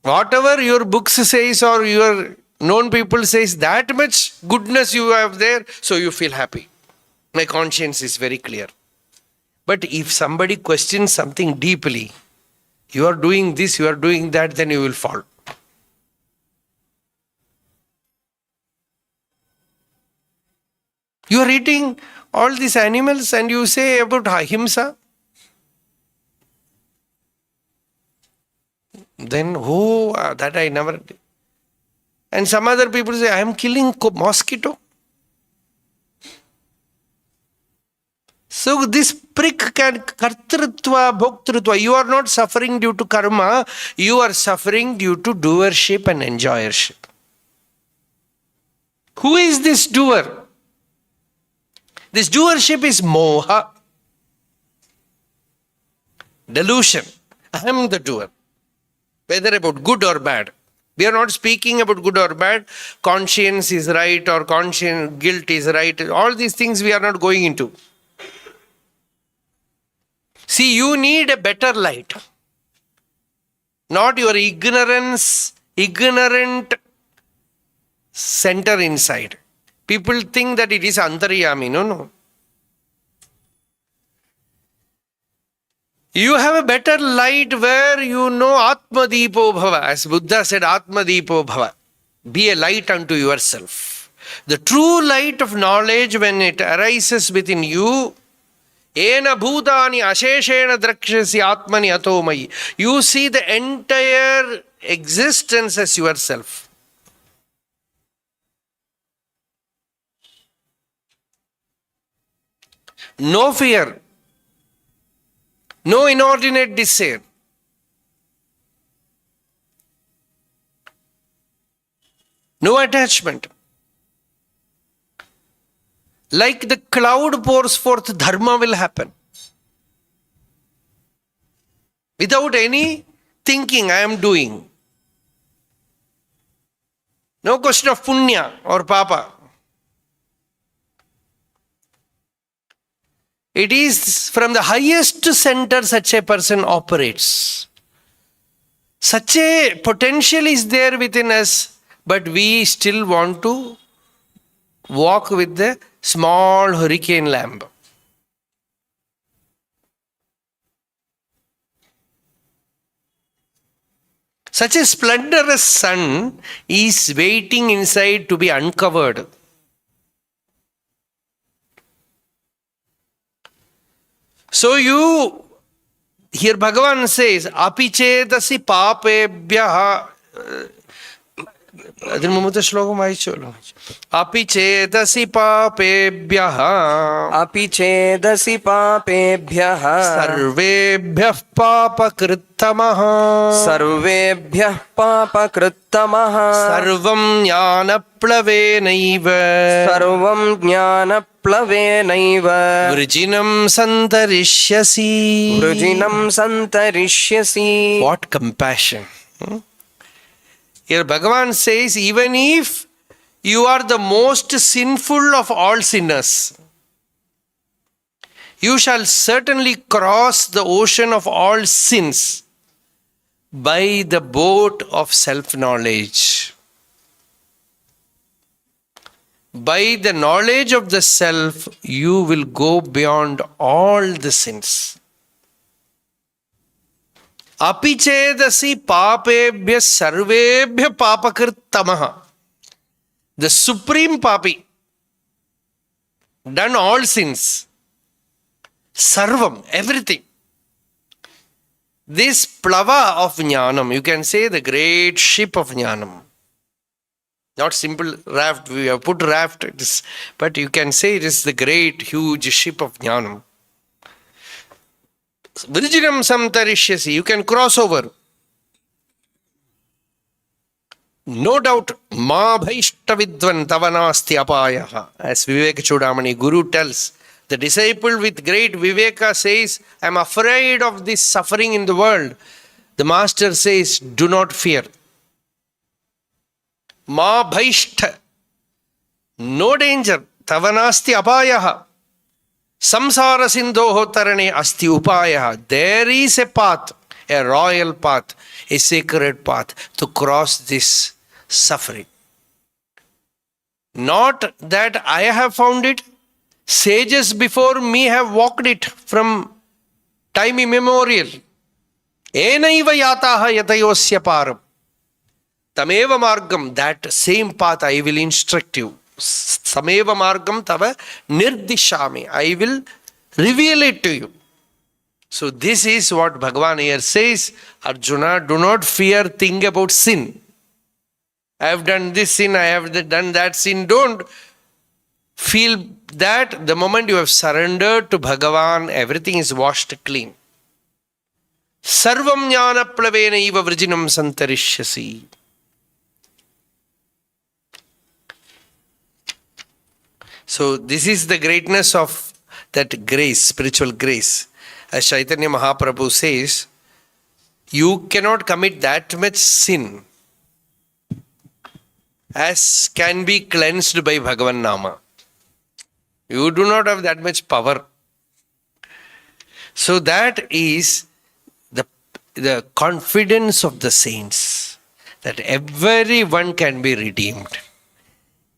Whatever your books says or your known people says, that much goodness you have there, so you feel happy. My conscience is very clear. But if somebody questions something deeply, you are doing this, you are doing that, then you will fall. You are eating all these animals and you say about ahimsa. Then, that I never did. And some other people say, I am killing mosquito. So this prick can kartrutva, bhoktrutva. You are not suffering due to karma. You are suffering due to doership and enjoyership. Who is this doer? This doership is moha. Delusion. I am the doer. Whether about good or bad. We are not speaking about good or bad. Conscience is right or guilt is right. All these things we are not going into. See, you need a better light. Not your ignorant center inside. People think that it is antaryami. No. You have a better light where you know Atma Deepo Bhava. As Buddha said, Atma Deepo Bhava. Be a light unto yourself. The true light of knowledge, when it arises within you, Ena bhutani asheshena drakshasi atmani atomai. You see the entire existence as yourself. no fear, no inordinate desire. No attachment. Like the cloud pours forth, dharma will happen. Without any thinking, I am doing. No question of punya or papa. It is from the highest center such a person operates. Such a potential is there within us, but we still want to walk with the small hurricane lamp. Such a splendorous sun is waiting inside to be uncovered. So here Bhagavan says, api chetasi papebhyaha. അതിന് മുമ്പത്തെ ശ്ലോകം വായിച്ചോളൂ. അപി ചേതസി പാപേഭ്യഃ अपि चेदसि पापेभ्यः സർവേഭ്യഃ പാപകൃത്തമഃ सर्वेभ्यः पापकृत्तमः സർവം ജ്ഞാനപ്ലവേനൈവ सर्वं ज्ञानप्लवेनैव വൃജിനം സന്തരിഷ്യസി. वृजिनं सन्तरिष्यसि. What compassion! Here Bhagavan says, even if you are the most sinful of all sinners, you shall certainly cross the ocean of all sins by the boat of self-knowledge. By the knowledge of the self, you will go beyond all the sins. Api chedasi papebhya sarvebhya papakrittamaha. The supreme papi, done all sins. Sarvam, everything. This plava of jnanam, you can say the great ship of jnanam. Not simple raft, we have put raft, but you can say it is the great, huge ship of jnanam. Vrijinam samtarishyasi, you can cross over. No doubt, ma bhaishta vidvan tavanasti apayaha. As Vivek Chudamani, Guru tells, the disciple with great Viveka says, I am afraid of this suffering in the world. The master says, do not fear. Ma bhaishta, no danger, tavanasti apayaha. Samsara sindhoho tarane asti upaya. There is a path, a royal path, a sacred path to cross this suffering. Not that I have found it. Sages before me have walked it from time immemorial. Enaiva yataha yatayosya param. Tameva margam, that same path I will instruct you. Sameva margam tava nirdishami. I will reveal it to you. So this is what Bhagavan here says. Arjuna, do not fear, think about sin. I have done this sin, I have done that sin. Don't feel that. The moment you have surrendered to Bhagavan, everything is washed clean. Sarvam jnana plavena iva vrijinam santarishyasi. So this is the greatness of that grace, spiritual grace. As Chaitanya Mahaprabhu says, you cannot commit that much sin as can be cleansed by Bhagavan Nama. You do not have that much power. So that is the confidence of the saints, that everyone can be redeemed.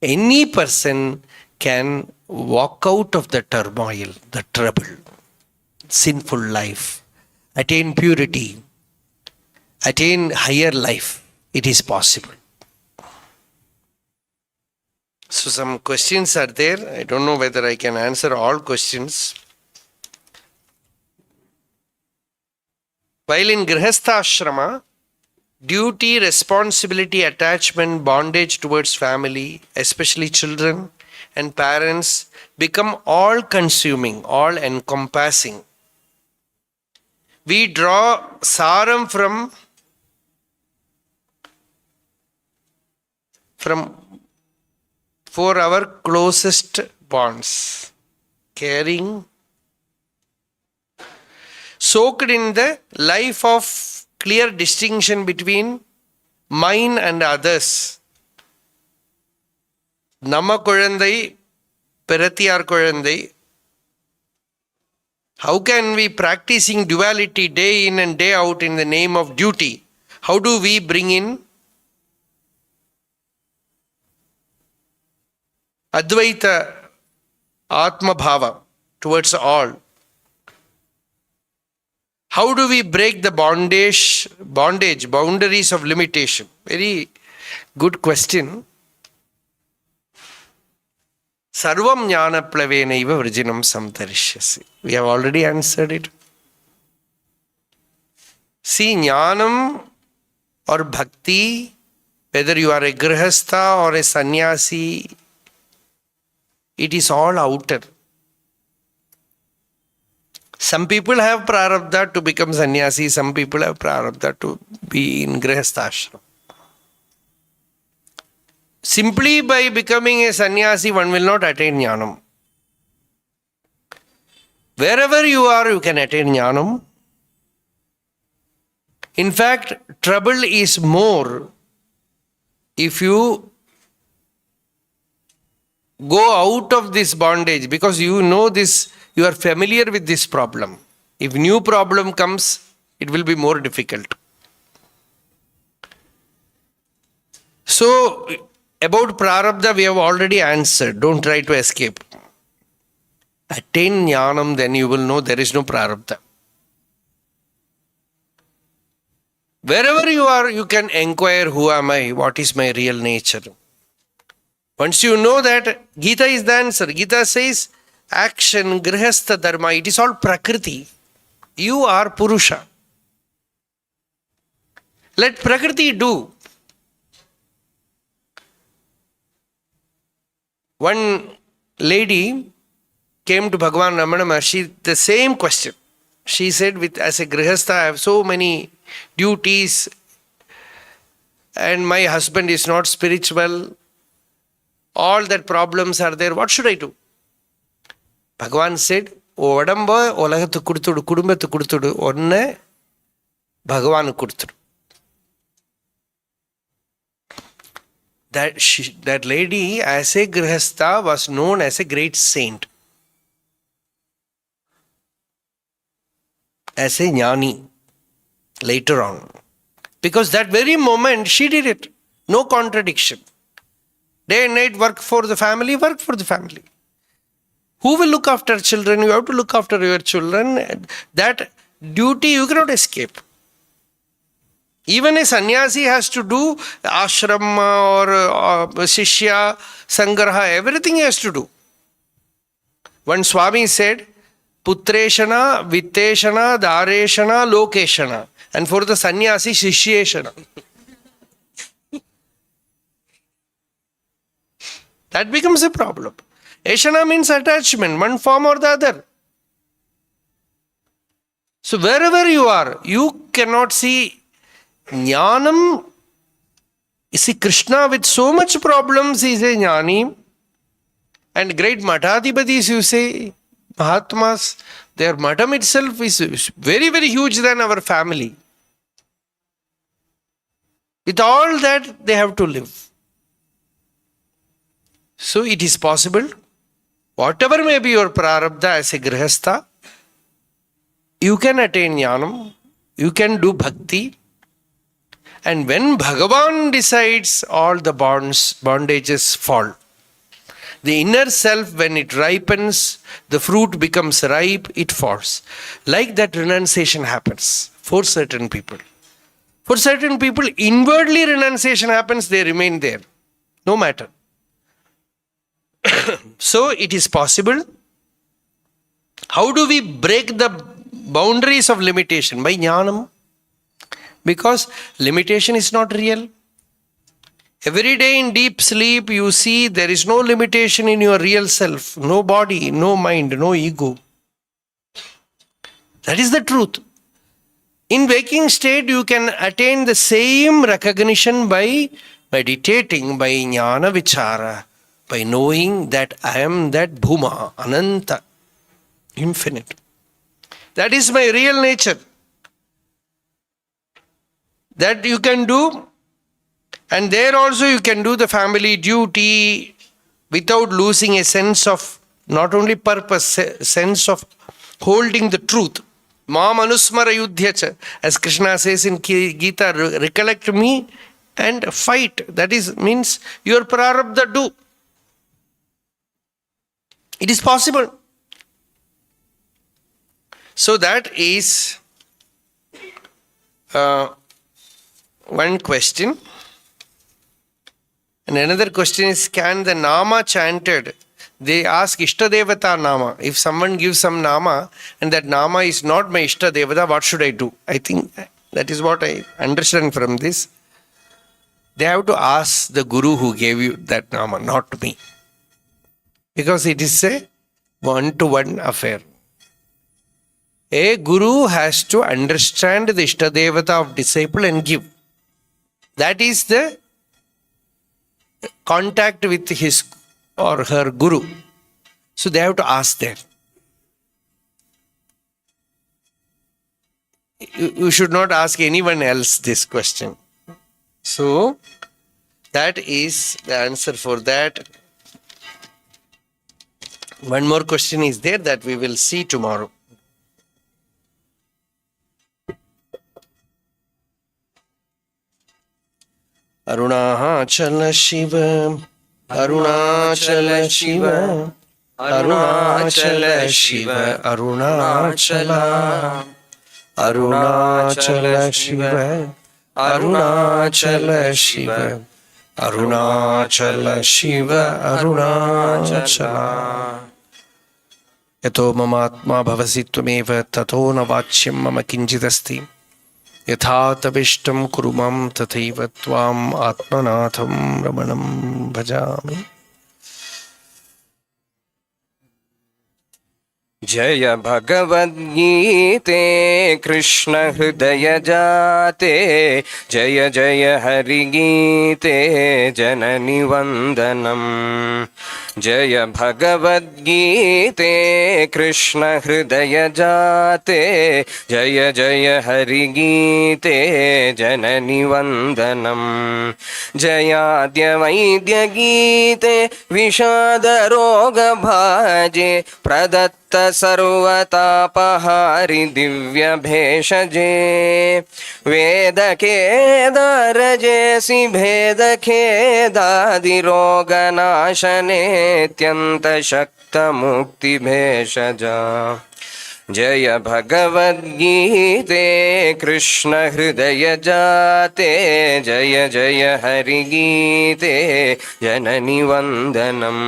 Any person can walk out of the turmoil, the trouble, sinful life, attain purity, attain higher life. It is possible. So some questions are there. I don't know whether I can answer all questions. While in Grihastha Ashrama, duty, responsibility, attachment, bondage towards family, especially children, and parents become all-consuming, all-encompassing. We draw saram from for our closest bonds. Caring, soaked in the life of clear distinction between mine and others. Nama Kulandai, Peratiyar Kulandai. How can we practicing duality day in and day out in the name of duty? How do we bring in Advaita Atma Bhava towards all? How do we break the boundaries of limitation? Very good question. Sarvam jnana plavenaiva vrijinam samtarishyasi. We have already answered it. See, jnanam or bhakti, whether you are a grihastha or a sannyasi, it is all outer. Some people have prarabdha to become sannyasi, some people have prarabdha to be in grihastha ashram. Simply by becoming a sannyasi, one will not attain jnanam. Wherever you are, you can attain jnanam. In fact, trouble is more if you go out of this bondage, because you know this, you are familiar with this problem. If new problem comes, it will be more difficult. So, about prarabdha we have already answered. Don't try to escape. Attain jnanam, then you will know there is no prarabdha. Wherever you are, you can inquire, who am I? What is my real nature? Once you know that, Gita is the answer. Gita says, action, grihastha dharma, it is all prakriti. You are Purusha. Let prakriti do. One lady came to Bhagavan Ramana Maharshi, the same question. She said, as a grihastha, I have so many duties and my husband is not spiritual. All that problems are there. What should I do? Bhagavan said, Odamba olagatu kudutudu, kudumbatu kudutudu, onne Bhagavan kudutudu. That lady, as a grihastha, was known as a great saint. As a jnani, later on. Because that very moment, she did it. No contradiction. Day and night, work for the family, work for the family. Who will look after children? You have to look after your children. That duty you cannot escape. Even a sannyasi has to do ashrama or shishya, sangraha, everything he has to do. One Swami said, Putreshana, Vitteshana, Dareshana, Lokeshana. And for the sannyasi, Shishyeshana. That becomes a problem. Eshana means attachment, one form or the other. So wherever you are, you cannot see Jnanam. You see, Krishna with so much problems is a Jnani. And great Matadhipatis, you say, Mahatmas, their Matam itself is very, very huge than our family. With all that, they have to live. So it is possible, whatever may be your prarabdha as a grihastha, you can attain jnanam, you can do bhakti, and when Bhagavan decides, all the bondages fall. The inner self, when it ripens, the fruit becomes ripe, it falls. Like that renunciation happens for certain people. For certain people, inwardly renunciation happens, they remain there. No matter. So it is possible. How do we break the boundaries of limitation? By jnanam. Because limitation is not real. Every day in deep sleep, you see there is no limitation in your real self, no body, no mind, no ego. That is the truth. In waking state, you can attain the same recognition by meditating, by jnana vichara, by knowing that I am that bhuma, ananta, infinite. That is my real nature. That you can do, and there also you can do the family duty without losing a sense of not only purpose, sense of holding the truth. Mam anusmara yudhyacha, as Krishna says in Gita, recollect me and fight. That is means your prarabdha do. It is possible. So that is one question. And another question is, can the nama chanted, they ask Ishtadevata nama. If someone gives some nama and that nama is not my Ishtadevata, what should I do? I think that is what I understand from this. They have to ask the Guru who gave you that nama, not me. Because it is a one-to-one affair. A Guru has to understand the Ishtadevata of disciple and give. That is the contact with his or her Guru. So they have to ask them. You should not ask anyone else this question. So that is the answer for that. One more question is there that we will see tomorrow. Arunachala Shiva, Arunachala Shiva, Arunachala Shiva, Arunachala, Arunachala Shiva, Arunachala Shiva, Arunachala Shiva, Arunachala. Yato mamatma bhavasi tvameva tato na vachyam mama kinchidasti. Yathatavishtam kurumam tathaiva tvam atmanatham ramanam bhajami. जय भगवद्गीते कृष्ण हृदय जाते जय जय हरि गीते जननि वंदनम जय भगवद्गीते कृष्ण हृदय जाते जय जय हरि गीते जननि वंदनम जयाद्य वैद्य गीते विषाद रोग भाजे प्रदत्त सर्वतापहारि दिव्य भेषजे वेद केदारजेसि भेद खेदादि रोग नाशनेत्यंत शक्त मुक्ति भेषजा जय भगवद्गीते कृष्ण हृदय जाते जय जय हरि गीते जननि वंदनम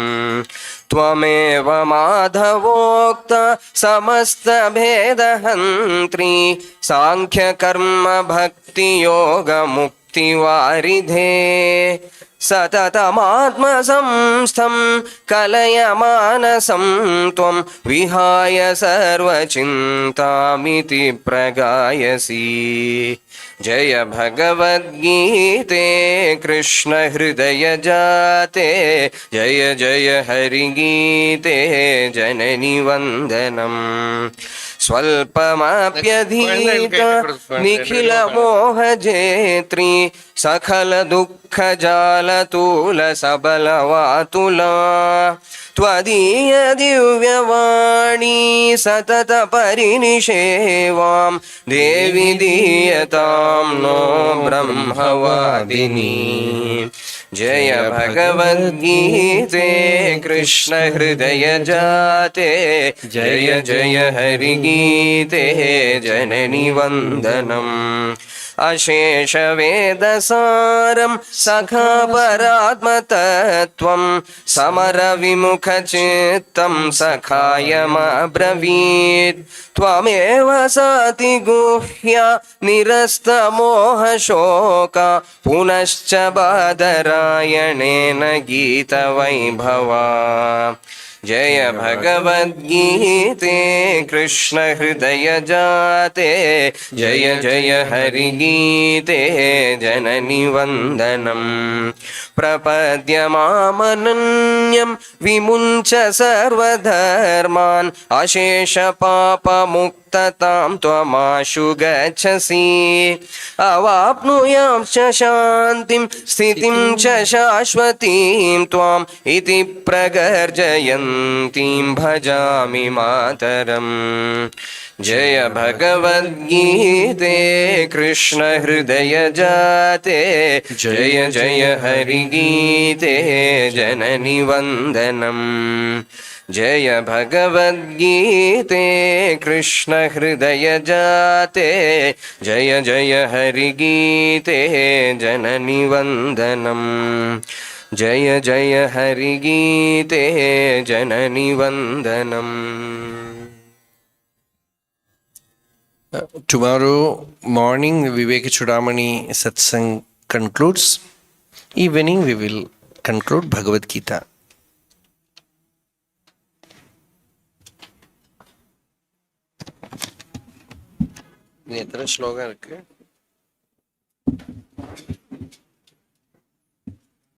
त्वमेव माधवोक्त समस्त भेदहन्त्री सांख्य कर्म भक्ति योग मुक्ति वारिधे सततमात्म संस्थं कलयमानसं त्वं विहाय सर्वचिन्तामिति प्रगायसि जय भगवद्गीते कृष्ण हृदय जाते जय जय हरि गीते जननि वंदनम स्वल्पमप्यधीत निखिल मोह जेत्री सकल दुःख जालतूल सबल वातुला त्वदीय दिव्यवाणी सतत परिनिषेवां देवी दीयतां नो ब्रह्मवादिनी जय भगवद्गीते कृष्ण हृदय जाते जय जय हरि गीते जननि वंदनम अशेषवेदसारं सखापरात्मतत्त्वं समरविमुखचित्तं सखायमब्रवीत् त्वमेव साति गुह्या निरस्तमोहशोका पुनश्च बादरायणेन गीतवैभवा जय भगवद्गीते कृष्ण हृदय जाते जय जय हरिगीते जननि वन्दनं प्रपद्यमामनन्यं विमुञ्च सर्वधर्मान् अशेषपापमुक्ततां त्वमाशु गच्छसि अवाप्नुयां च शान्तिं स्थितिं च शाश्वतीं त्वाम् इति प्रगर्जयन्तीं भजामि मातरम् जय भगवद्गीते कृष्ण हृदय जाते जय जय हरिगीते जननि वन्दनं जय भगवद्गीते कृष्ण हृदय जाते जय जय हरिगीते जननि वन्दनं जय जय हरिगीते जननि वन्दनम्. Tomorrow morning, Vivek Chudamani Satsang concludes. Evening, we will conclude Bhagavad Gita. எத்தனை ஸ்லோகம் இருக்கு?